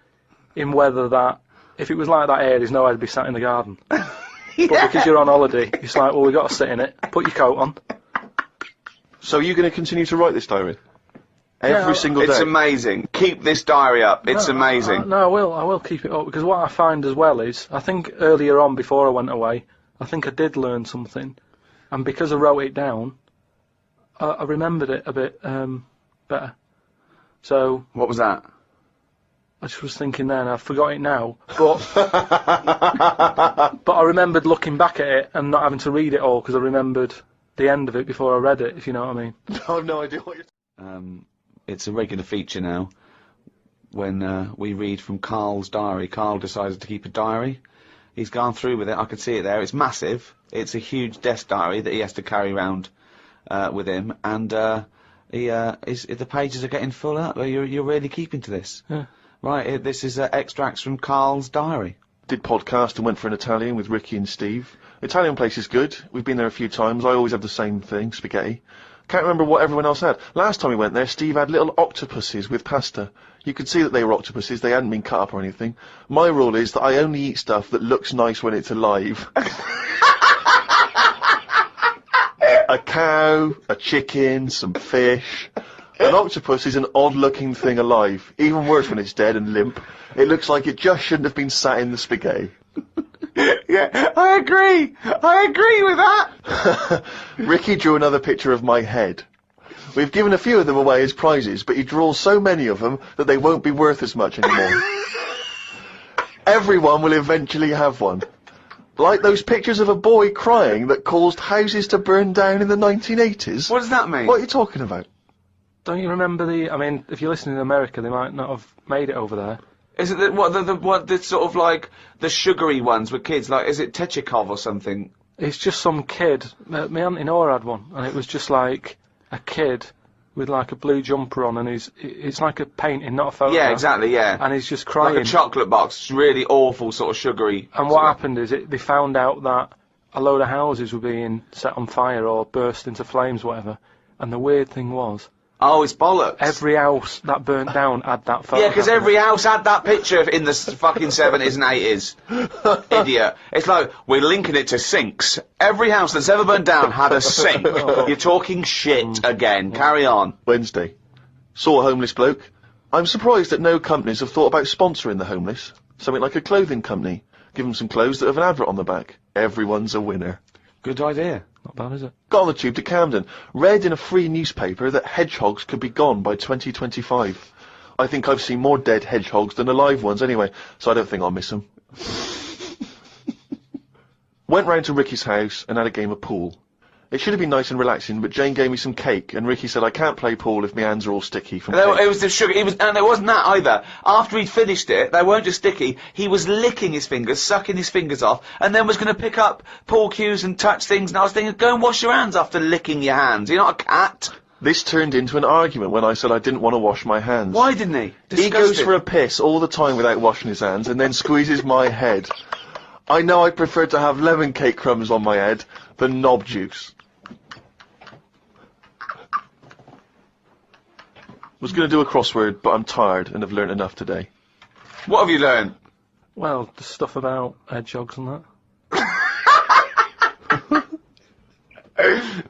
weather that if it was like that here, there's no way I'd be sat in the garden. But because you're on holiday, it's like, well, we got to sit in it. Put your coat on. So are you going to continue to write this diary? Every single day? It's amazing. Keep this diary up. It's amazing. No, I will keep it up, because what I find as well is, I think earlier on, before I went away, I think I did learn something, and because I wrote it down, I remembered it a bit better. So What was that? I just was thinking then, I forgot it now, but but I remembered looking back at it and not having to read it all, because I remembered the end of it before I read it, if you know what I mean. I have no idea what you're It's a regular feature now when we read from Carl's diary. Carl decided to keep a diary. He's gone through with it. I could see it there. It's massive. It's a huge desk diary that he has to carry around with him, and the pages are getting full up. You're really keeping to this. Yeah. Right, this is extracts from Carl's diary. Did podcast and went for an Italian with Ricky and Steve. Italian place is good. We've been there a few times. I always have the same thing, spaghetti. Can't remember what everyone else had. Last time we went there, Steve had little octopuses with pasta. You could see that they were octopuses. They hadn't been cut up or anything. My rule is that I only eat stuff that looks nice when it's alive. A cow, a chicken, some fish. An octopus is an odd-looking thing alive. Even worse when it's dead and limp. It looks like it just shouldn't have been sat in the spaghetti. Yeah, I agree with that. Ricky drew another picture of my head. We've given a few of them away as prizes, but he draws so many of them that they won't be worth as much anymore. Everyone will eventually have one. Like those pictures of a boy crying that caused houses to burn down in the 1980s. What does that mean? What are you talking about? Don't you remember I mean, if you're listening in America, they might not have made it over there. Is it the sort of like the sugary ones with kids? Like, is it Techikov or something? It's just some kid. My Auntie Nora had one, and it was just like a kid with like a blue jumper on, and it's like a painting, not a photo. Yeah, exactly, yeah. And he's just crying. Like a chocolate box. It's really awful, sort of sugary. And what happened is they found out that a load of houses were being set on fire or burst into flames, whatever. And the weird thing was, Oh, it's bollocks. every house that burnt down had that photo. Yeah, because every house had that picture in the fucking 70s and 80s. Idiot. It's like, we're linking it to sinks. Every house that's ever burned down had a sink. You're talking shit again. Carry on. Wednesday. Saw a homeless bloke. I'm surprised that no companies have thought about sponsoring the homeless. Something like a clothing company. Give them some clothes that have an advert on the back. Everyone's a winner. Good idea. Not bad, is it? Got on the tube to Camden. Read in a free newspaper that hedgehogs could be gone by 2025. I think I've seen more dead hedgehogs than alive ones anyway, so I don't think I'll miss them. Went round to Ricky's house and had a game of pool. It should have been nice and relaxing, but Jane gave me some cake, and Ricky said I can't play pool if my hands are all sticky from cake. It was the sugar. And it wasn't that either. After he'd finished it, they weren't just sticky. He was licking his fingers, sucking his fingers off, and then was going to pick up pool cues and touch things. And I was thinking, go and wash your hands after licking your hands. You're not a cat. This turned into an argument when I said I didn't want to wash my hands. Why didn't he? He goes for a piss all the time without washing his hands, and then squeezes my head. I know I prefer to have lemon cake crumbs on my head than knob juice. Was going to do a crossword, but I'm tired and have learnt enough today. What have you learned? Well, the stuff about hedgehogs and that.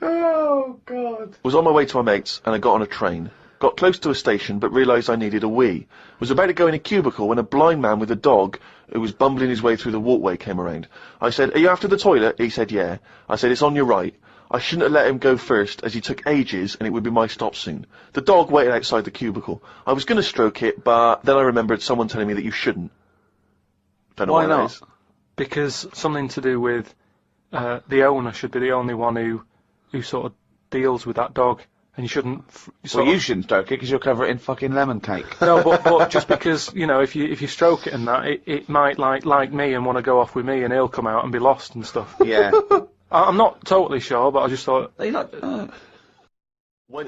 Oh, God. Was on my way to my mates, and I got on a train. Got close to a station, but realised I needed a wee. Was about to go in a cubicle when a blind man with a dog, who was bumbling his way through the walkway, came around. I said, "Are you after the toilet?" He said, "Yeah." I said, "It's on your right." I shouldn't have let him go first, as he took ages, and it would be my stop soon. The dog waited outside the cubicle. I was going to stroke it, but then I remembered someone telling me that you shouldn't. Don't know why not? that is. Because something to do with the owner should be the only one who sort of deals with that dog, and you shouldn't. Well, you shouldn't stroke it because you'll cover it in fucking lemon cake. No, but just because, you know, if you stroke it and that, it might like me and want to go off with me, and he'll come out and be lost and stuff. Yeah. I'm not totally sure, but I just thought. Went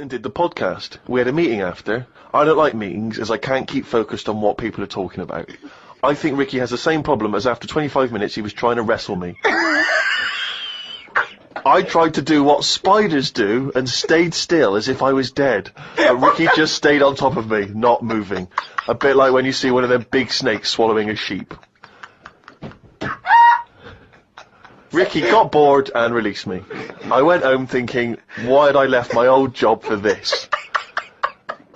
and did the podcast. We had a meeting after. I don't like meetings, as I can't keep focused on what people are talking about. I think Ricky has the same problem as after 25 minutes he was trying to wrestle me. I tried to do what spiders do and stayed still as if I was dead. And Ricky just stayed on top of me, not moving. A bit like when you see one of them big snakes swallowing a sheep. Ricky got bored and released me. I went home thinking, why had I left my old job for this?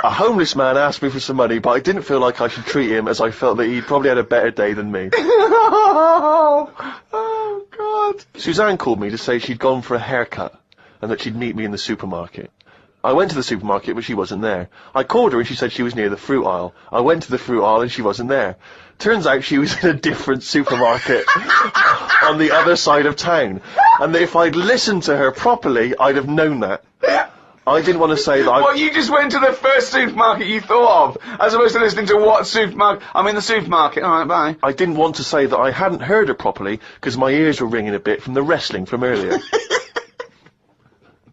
A homeless man asked me for some money, but I didn't feel like I should treat him, as I felt that he'd probably had a better day than me. Oh, God. Suzanne called me to say she'd gone for a haircut, and that she'd meet me in the supermarket. I went to the supermarket, but she wasn't there. I called her and she said she was near the fruit aisle. I went to the fruit aisle and she wasn't there. Turns out she was in a different supermarket on the other side of town. And that if I'd listened to her properly, I'd have known that. I didn't want to say that Well, you just went to the first supermarket you thought of, as opposed to listening to what supermarket. I'm in the supermarket. All right, bye. I didn't want to say that I hadn't heard her properly, because my ears were ringing a bit from the wrestling from earlier.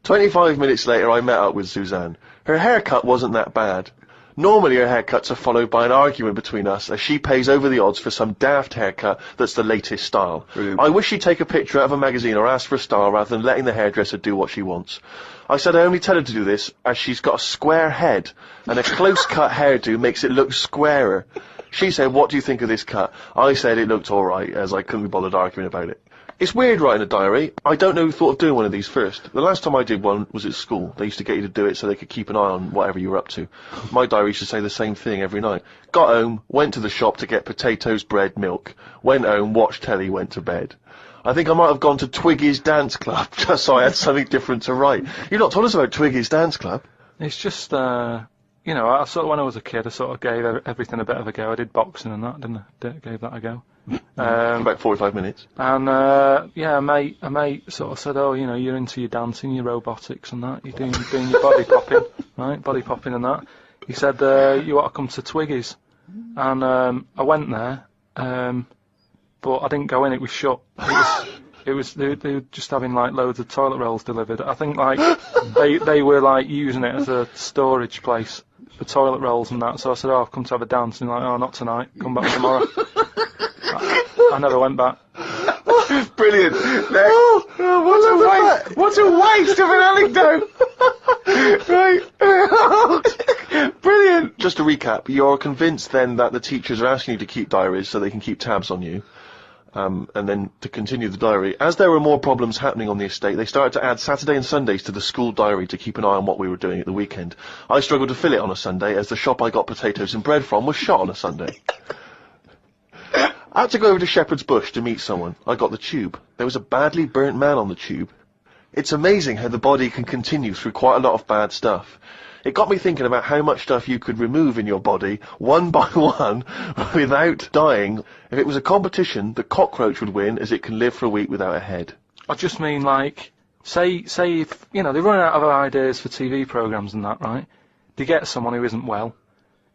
25 minutes later, I met up with Suzanne. Her haircut wasn't that bad. Normally her haircuts are followed by an argument between us, as she pays over the odds for some daft haircut that's the latest style. Brilliant. I wish she'd take a picture out of a magazine or ask for a style rather than letting the hairdresser do what she wants. I said I only tell her to do this as she's got a square head, and a close-cut hairdo makes it look squarer. She said, "What do you think of this cut?" I said it looked alright, as I couldn't be bothered arguing about it. It's weird writing a diary. I don't know who thought of doing one of these first. The last time I did one was at school. They used to get you to do it so they could keep an eye on whatever you were up to. My diary used to say the same thing every night. Got home, went to the shop to get potatoes, bread, milk. Went home, watched telly, went to bed. I think I might have gone to Twiggy's Dance Club, just so I had something different to write. You've not told us about Twiggy's Dance Club. It's just, you know, I sort of, when I was a kid, I sort of gave everything a bit of a go. I did boxing and that, didn't I? Gave that a go. About 45 minutes. And, yeah, a mate sort of said, "Oh, you know, you're into your dancing, your robotics and that. You're doing your body popping, right? Body popping and that." He said, "You ought to come to Twiggy's." And, I went there, but I didn't go in, it was shut. They were just having like loads of toilet rolls delivered. I think like they were like using it as a storage place for toilet rolls and that. So I said, "Oh, I've come to have a dance." And like, "Oh, not tonight. Come back tomorrow." I never went back. Brilliant. What a waste of an anecdote. Right. Brilliant. Just to recap, you're convinced then that the teachers are asking you to keep diaries so they can keep tabs on you. And then to continue the diary, as there were more problems happening on the estate, they started to add Saturday and Sundays to the school diary to keep an eye on what we were doing at the weekend. I struggled to fill it on a Sunday, as the shop I got potatoes and bread from was shut on a Sunday. I had to go over to Shepherd's Bush to meet someone. I got the tube. There was a badly burnt man on the tube. It's amazing how the body can continue through quite a lot of bad stuff. It got me thinking about how much stuff you could remove in your body, one by one, without dying. If it was a competition, the cockroach would win, as it can live for a week without a head. I just mean like, say if, you know, they run out of ideas for TV programmes and that, right? They get someone who isn't well.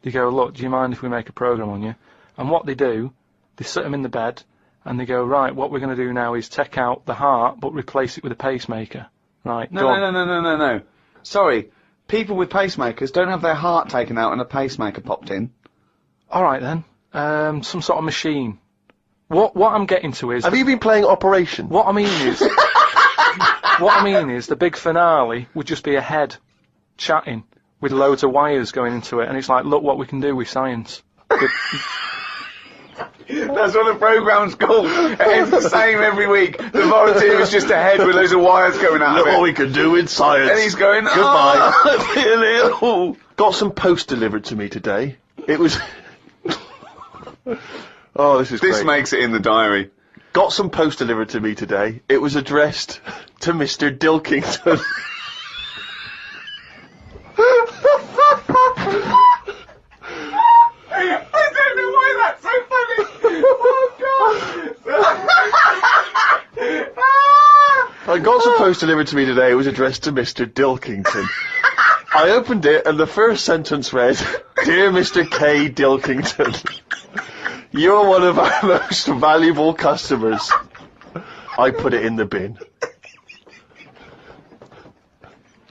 They go, "Look, do you mind if we make a programme on you?" And what they do, they sit them in the bed, and they go, "Right, what we're going to do now is take out the heart, but replace it with a pacemaker." Right? No. Sorry. People with pacemakers don't have their heart taken out and a pacemaker popped in. All right then. Some sort of machine. What I'm getting to is. Have you been playing Operation? What I mean is the big finale would just be a head chatting with loads of wires going into it, and it's like, look what we can do with science. That's what the programme's called. It's the same every week. The volunteer is just a head with loads of wires going out Look of it. what we can do with science. And he's going, Goodbye. "Oh, I feel ill." Got some post delivered to me today. It was... Oh, this is This great. makes it in the diary. Got some post delivered to me today. It was addressed to Mr. Dilkington. I don't know why that's so funny. Oh, God. I got some post delivered to me today. It was addressed to Mr. Dilkington. I opened it, and the first sentence read, "Dear Mr. K. Dilkington, you're one of our most valuable customers." I put it in the bin.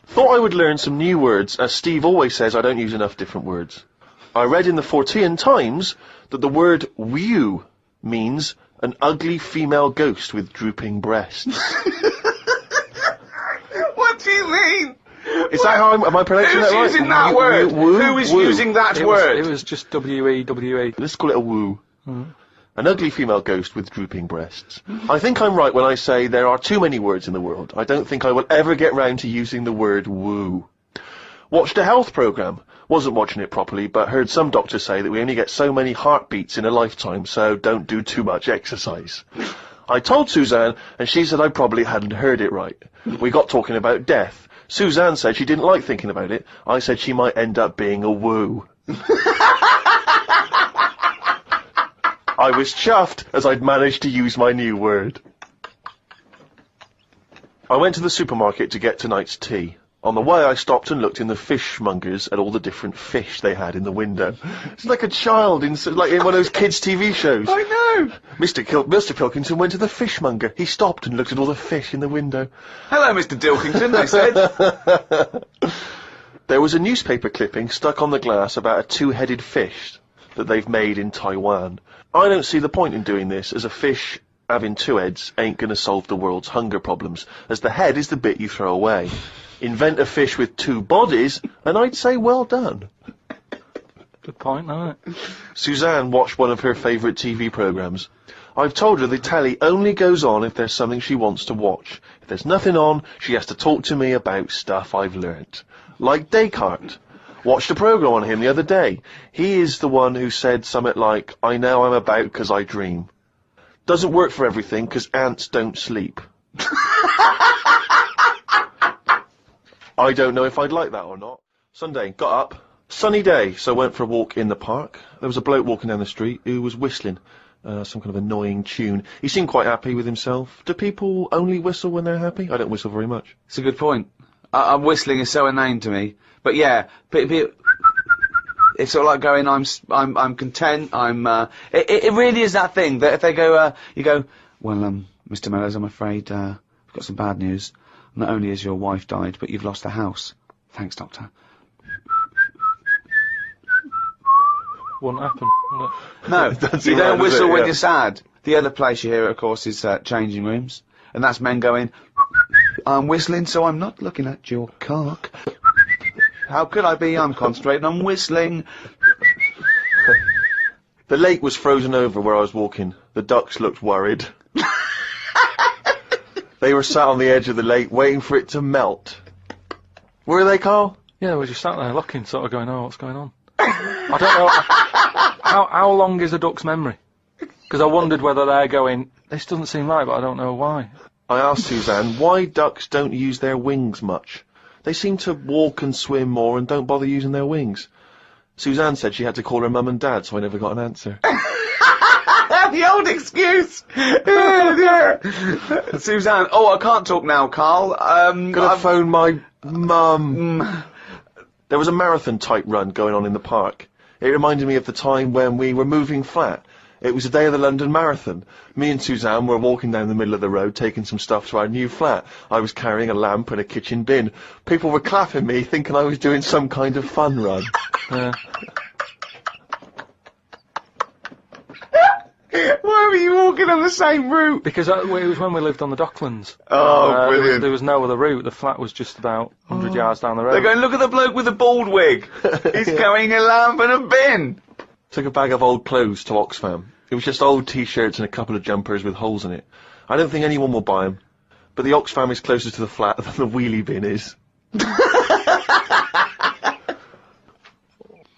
Thought I would learn some new words, as Steve always says I don't use enough different words. I read in the Fortean Times that the word "wew" means an ugly female ghost with drooping breasts. What do you mean? Is that how am I pronouncing that right? Who's using that word? Who is using that word? It was just W-E-W-E. Let's call it a woo. An ugly female ghost with drooping breasts. I think I'm right when I say there are too many words in the world. I don't think I will ever get round to using the word woo. Watched a health programme. Wasn't watching it properly, but heard some doctors say that we only get so many heartbeats in a lifetime, so don't do too much exercise. I told Suzanne, and she said I probably hadn't heard it right. We got talking about death. Suzanne said she didn't like thinking about it. I said she might end up being a woo. I was chuffed, as I'd managed to use my new word. I went to the supermarket to get tonight's tea. On the way, I stopped and looked in the fishmongers at all the different fish they had in the window. It's like a child like in one of those kids' TV shows. I know. Mr. Pilkington went to the fishmonger. He stopped and looked at all the fish in the window. Hello, Mr. Dilkington, they said. There was a newspaper clipping stuck on the glass about a two-headed fish that they've made in Taiwan. I don't see the point in doing this, as a fish having two heads ain't gonna solve the world's hunger problems, as the head is the bit you throw away. Invent a fish with two bodies, and I'd say well done. Good point, isn't it? Suzanne watched one of her favourite TV programmes. I've told her the telly only goes on if there's something she wants to watch. If there's nothing on, she has to talk to me about stuff I've learnt. Like Descartes. Watched a programme on him the other day. He is the one who said something like, "I know I'm about 'cause I dream." Doesn't work for everything, 'cause ants don't sleep. I don't know if I'd like that or not. Sunday, got up. Sunny day, so went for a walk in the park. There was a bloke walking down the street who was whistling some kind of annoying tune. He seemed quite happy with himself. Do people only whistle when they're happy? I don't whistle very much. It's a good point. Whistling is so inane to me. But yeah, it's sort of like going, I'm content, it really is that thing that if they go, you go, well, Mr. Mellors, I'm afraid, we've got some bad news. Not only has your wife died, but you've lost the house. Thanks, Doctor. Wouldn't happen, would it? No, you don't whistle when Yeah. you're sad. The other place you hear it, of course, is changing rooms. And that's men going, I'm whistling, so I'm not looking at your cock. How could I be? I'm concentrating on whistling. The lake was frozen over where I was walking. The ducks looked worried. They were sat on the edge of the lake waiting for it to melt. Were they, Carl? Yeah, we just sat there looking, sort of going, oh, what's going on? I don't know. How long is a duck's memory? Because I wondered whether they're going, this doesn't seem right, but I don't know why. I asked Suzanne why ducks don't use their wings much. They seem to walk and swim more and don't bother using their wings. Suzanne said she had to call her mum and dad, so I never got an answer. The old excuse! Suzanne, oh, I can't talk now, Carl. Gonna phone my mum. There was a marathon type run going on in the park. It reminded me of the time when we were moving flat. It was the day of the London Marathon. Me and Suzanne were walking down the middle of the road taking some stuff to our new flat. I was carrying a lamp and a kitchen bin. People were clapping me, thinking I was doing some kind of fun run. Why were you walking on the same route? Because it was when we lived on the Docklands. Oh, brilliant. There was no other route. The flat was just about 100 yards down the road. They're going, look at the bloke with the bald wig. He's carrying a lamp and a bin. Took a bag of old clothes to Oxfam. It was just old T-shirts and a couple of jumpers with holes in it. I don't think anyone will buy them. But the Oxfam is closer to the flat than the wheelie bin is.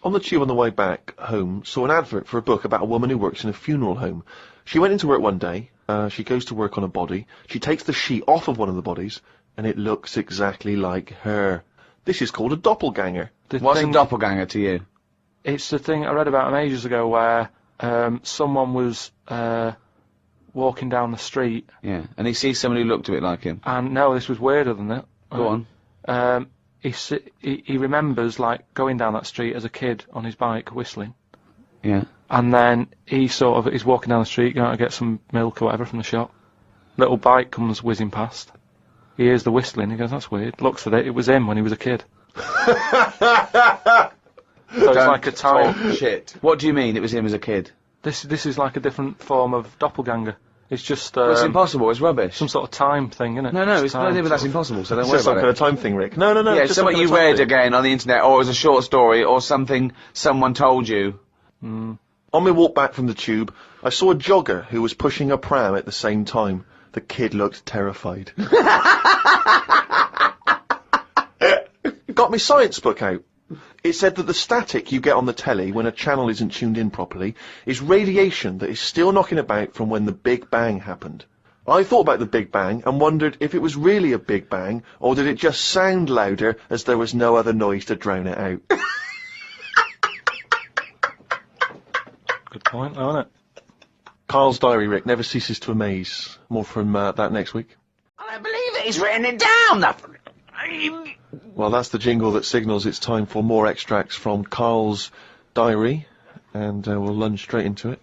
On the tube on the way back home, saw an advert for a book about a woman who works in a funeral home. She went into work one day, she goes to work on a body, she takes the sheet off of one of the bodies, and it looks exactly like her. This is called a doppelganger. What's a doppelganger to you? It's the thing I read about them ages ago where someone was walking down the street. Yeah, and he sees somebody who looked a bit like him. And no, this was weirder than that. Go on. He remembers, like, going down that street as a kid on his bike, whistling. Yeah. And then he's walking down the street, going to get some milk or whatever from the shop. Little bike comes whizzing past. He hears the whistling, he goes, that's weird. Looks at it, it was him when he was a kid. So it's like a time. Oh, shit. What do you mean it was him as a kid? This is like a different form of doppelganger. It's just Well, it's impossible, it's rubbish. some sort of time thing, isn't it? No, it's time, but that's sort of- impossible, so don't It's worry just some about kind it. of time thing, Rick. No, Yeah, just something some you kind of time read thing. again on the internet, or it was a short story, or something someone told you. On my walk back from the tube, I saw a jogger who was pushing a pram at the same time. The kid looked terrified. Got my science book out. It said that the static you get on the telly when a channel isn't tuned in properly is radiation that is still knocking about from when the Big Bang happened. I thought about the Big Bang and wondered if it was really a Big Bang, or did it just sound louder as there was no other noise to drown it out. Good point, isn't it? Carl's diary, Rick, never ceases to amaze. More from that next week. I believe it, he's written it down! Well, that's the jingle that signals it's time for more extracts from Carl's diary, and we'll lunge straight into it.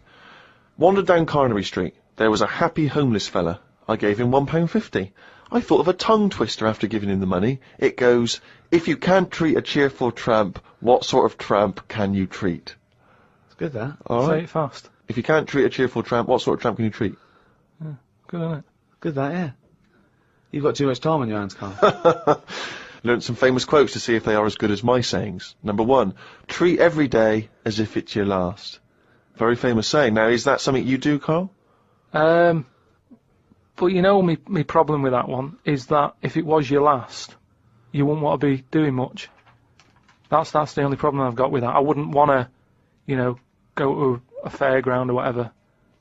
Wandered down Carnaby Street. There was a happy homeless fella. I gave him £1.50. I thought of a tongue twister after giving him the money. It goes, if you can't treat a cheerful tramp, what sort of tramp can you treat? It's good, that. All Say right. it fast. If you can't treat a cheerful tramp, what sort of tramp can you treat? Good, isn't it? Good, that, yeah. You've got too much time on your hands, Carl. Learned some famous quotes to see if they are as good as my sayings. Number 1, treat every day as if it's your last. Very famous saying. Now, is that something you do, Carl? But you know, me problem with that one is that if it was your last, you wouldn't want to be doing much. That's the only problem I've got with that. I wouldn't want to, go to a fairground or whatever,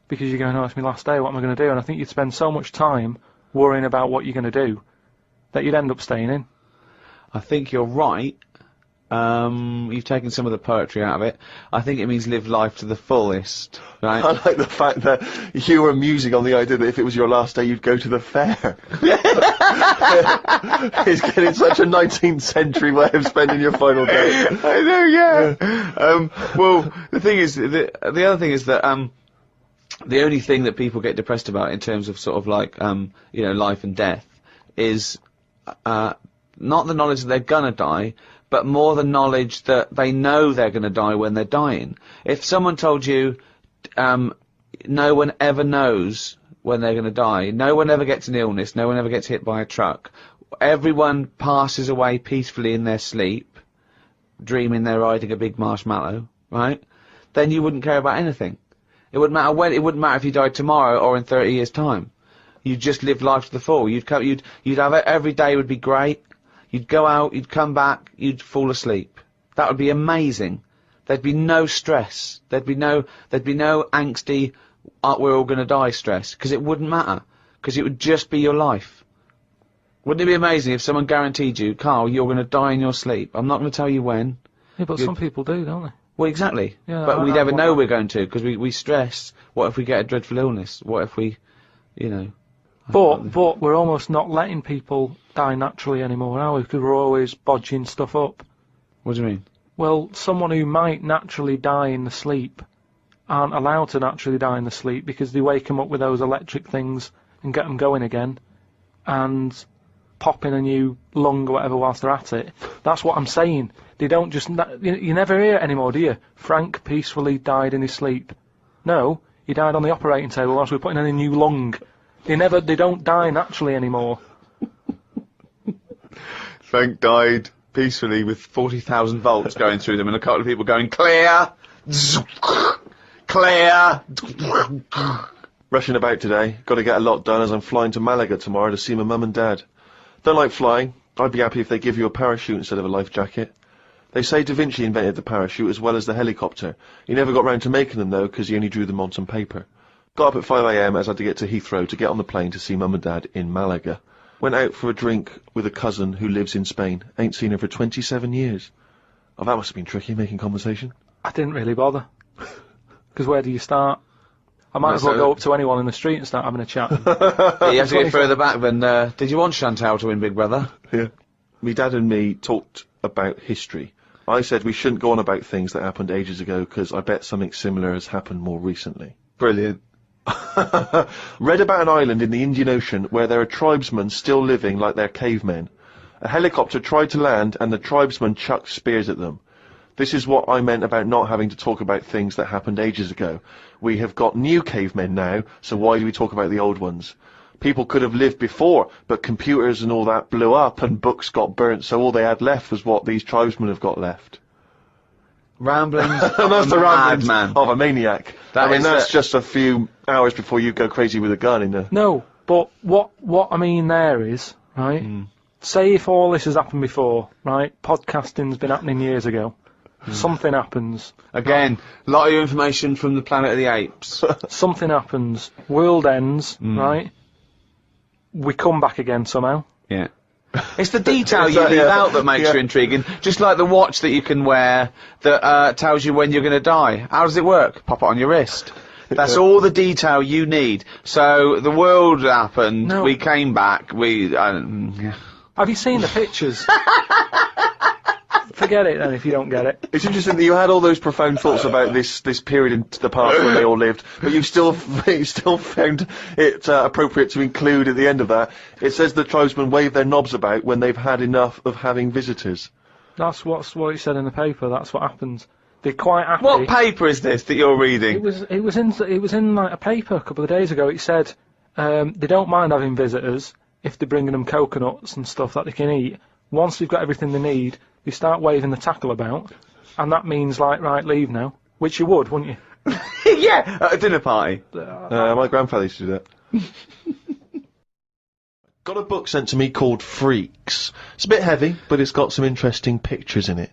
because you're going, oh, it's my last day, what am I going to do? And I think you'd spend so much time worrying about what you're going to do that you'd end up staying in. I think you're right. You've taken some of the poetry out of it. I think it means live life to the fullest, right? I like the fact that you were musing on the idea that if it was your last day, you'd go to the fair. It's getting such a 19th century way of spending your final day. I know, yeah. Well, the thing is, the other thing is that, the only thing that people get depressed about in terms of sort of like, you know, life and death is, not the knowledge that they're gonna die, but more the knowledge that they know they're gonna die when they're dying. If someone told you, no one ever knows when they're gonna die, no one ever gets an illness, no one ever gets hit by a truck, everyone passes away peacefully in their sleep, dreaming they're riding a big marshmallow, right? Then you wouldn't care about anything. It wouldn't matter when, it wouldn't matter if you died tomorrow or in 30 years' time. You'd just live life to the full. You'd have it, every day would be great. You'd go out, you'd come back, you'd fall asleep. That would be amazing. There'd be no stress. There'd be no angsty, we're all gonna die stress, because it wouldn't matter. Because it would just be your life. Wouldn't it be amazing if someone guaranteed you, Carl, you're gonna die in your sleep? I'm not gonna tell you when. Yeah, but some people do, don't they? Well, exactly. Yeah, but we I never want know that. we're going to, because we stress. What if we get a dreadful illness? What if we, you know... But we're almost not letting people die naturally anymore, are we? Because we're always bodging stuff up. What do you mean? Well, someone who might naturally die in the sleep aren't allowed to naturally die in the sleep because they wake them up with those electric things and get them going again and pop in a new lung or whatever whilst they're at it. That's what I'm saying. They don't just... You never hear it anymore, do you? Frank peacefully died in his sleep. No, he died on the operating table whilst we were putting in a new lung. They don't die naturally anymore. Frank died peacefully with 40,000 volts going through them and a couple of people going, clear! Clear! Rushing about today. Got to get a lot done as I'm flying to Malaga tomorrow to see my mum and dad. Don't like flying. I'd be happy if they give you a parachute instead of a life jacket. They say Da Vinci invented the parachute as well as the helicopter. He never got round to making them though, because he only drew them on some paper. Got up at 5 AM as I had to get to Heathrow to get on the plane to see mum and dad in Malaga. Went out for a drink with a cousin who lives in Spain. Ain't seen her for 27 years. Oh, that must have been tricky, making conversation. I didn't really bother. Because where do you start? I might as well go up to anyone in the street and start having a chat. Yeah, you have to get further back than, did you want Chantal to win Big Brother? Yeah. Me dad and me talked about history. I said we shouldn't go on about things that happened ages ago because I bet something similar has happened more recently. Brilliant. Read about an island in the Indian Ocean where there are tribesmen still living like they're cavemen. A helicopter tried to land and the tribesmen chucked spears at them. This is what I meant about not having to talk about things that happened ages ago. We have got new cavemen now, so why do we talk about the old ones? People could have lived before, but computers and all that blew up and books got burnt, so all they had left was what these tribesmen have got left. Ramblings And that's the ramblings man. of a maniac. That I mean, is that's just a few hours before you go crazy with a gun in the... No, but what I mean there is, right, say if all this has happened before, right, podcasting's been happening years ago, something happens, Again, a lot of information from the Planet of the Apes. something happens, world ends, right, we come back again somehow. Yeah. It's the detail you that, leave yeah. out that makes you intriguing. Just like the watch that you can wear that tells you when you're going to die. How does it work? Pop it on your wrist. That's all the detail you need. So the world happened. No. We came back. Have you seen the pictures? Forget it then if you don't get it. It's interesting that you had all those profound thoughts about this period in the past when they all lived, but you still found it appropriate to include at the end of that. It says the tribesmen wave their knobs about when they've had enough of having visitors. That's what it said in the paper. That's what happens. They're quite happy. What paper is this that you're reading? It was in like a paper a couple of days ago. It said they don't mind having visitors if they're bringing them coconuts and stuff that they can eat. Once they've got everything they need, they start waving the tackle about, and that means like, right, leave now, which you would, wouldn't you? Yeah, at a dinner party. My grandfather used to do that. Got a book sent to me called Freaks. It's a bit heavy, but it's got some interesting pictures in it.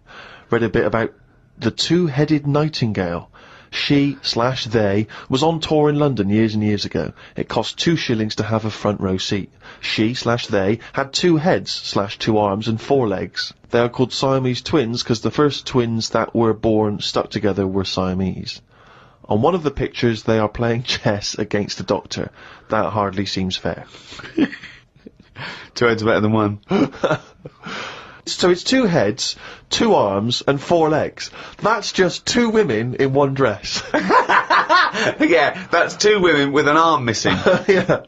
Read a bit about the two-headed nightingale. She/they was on tour in London years and years ago. It cost 2 shillings to have a front row seat. She/they had 2 heads/2 arms and 4 legs. They are called Siamese twins because the first twins that were born stuck together were Siamese. On one of the pictures they are playing chess against a doctor. That hardly seems fair. 2 heads are better than 1. So it's 2 heads, 2 arms, and 4 legs. That's just 2 women in one dress. Yeah, that's two women with an arm missing. Yeah.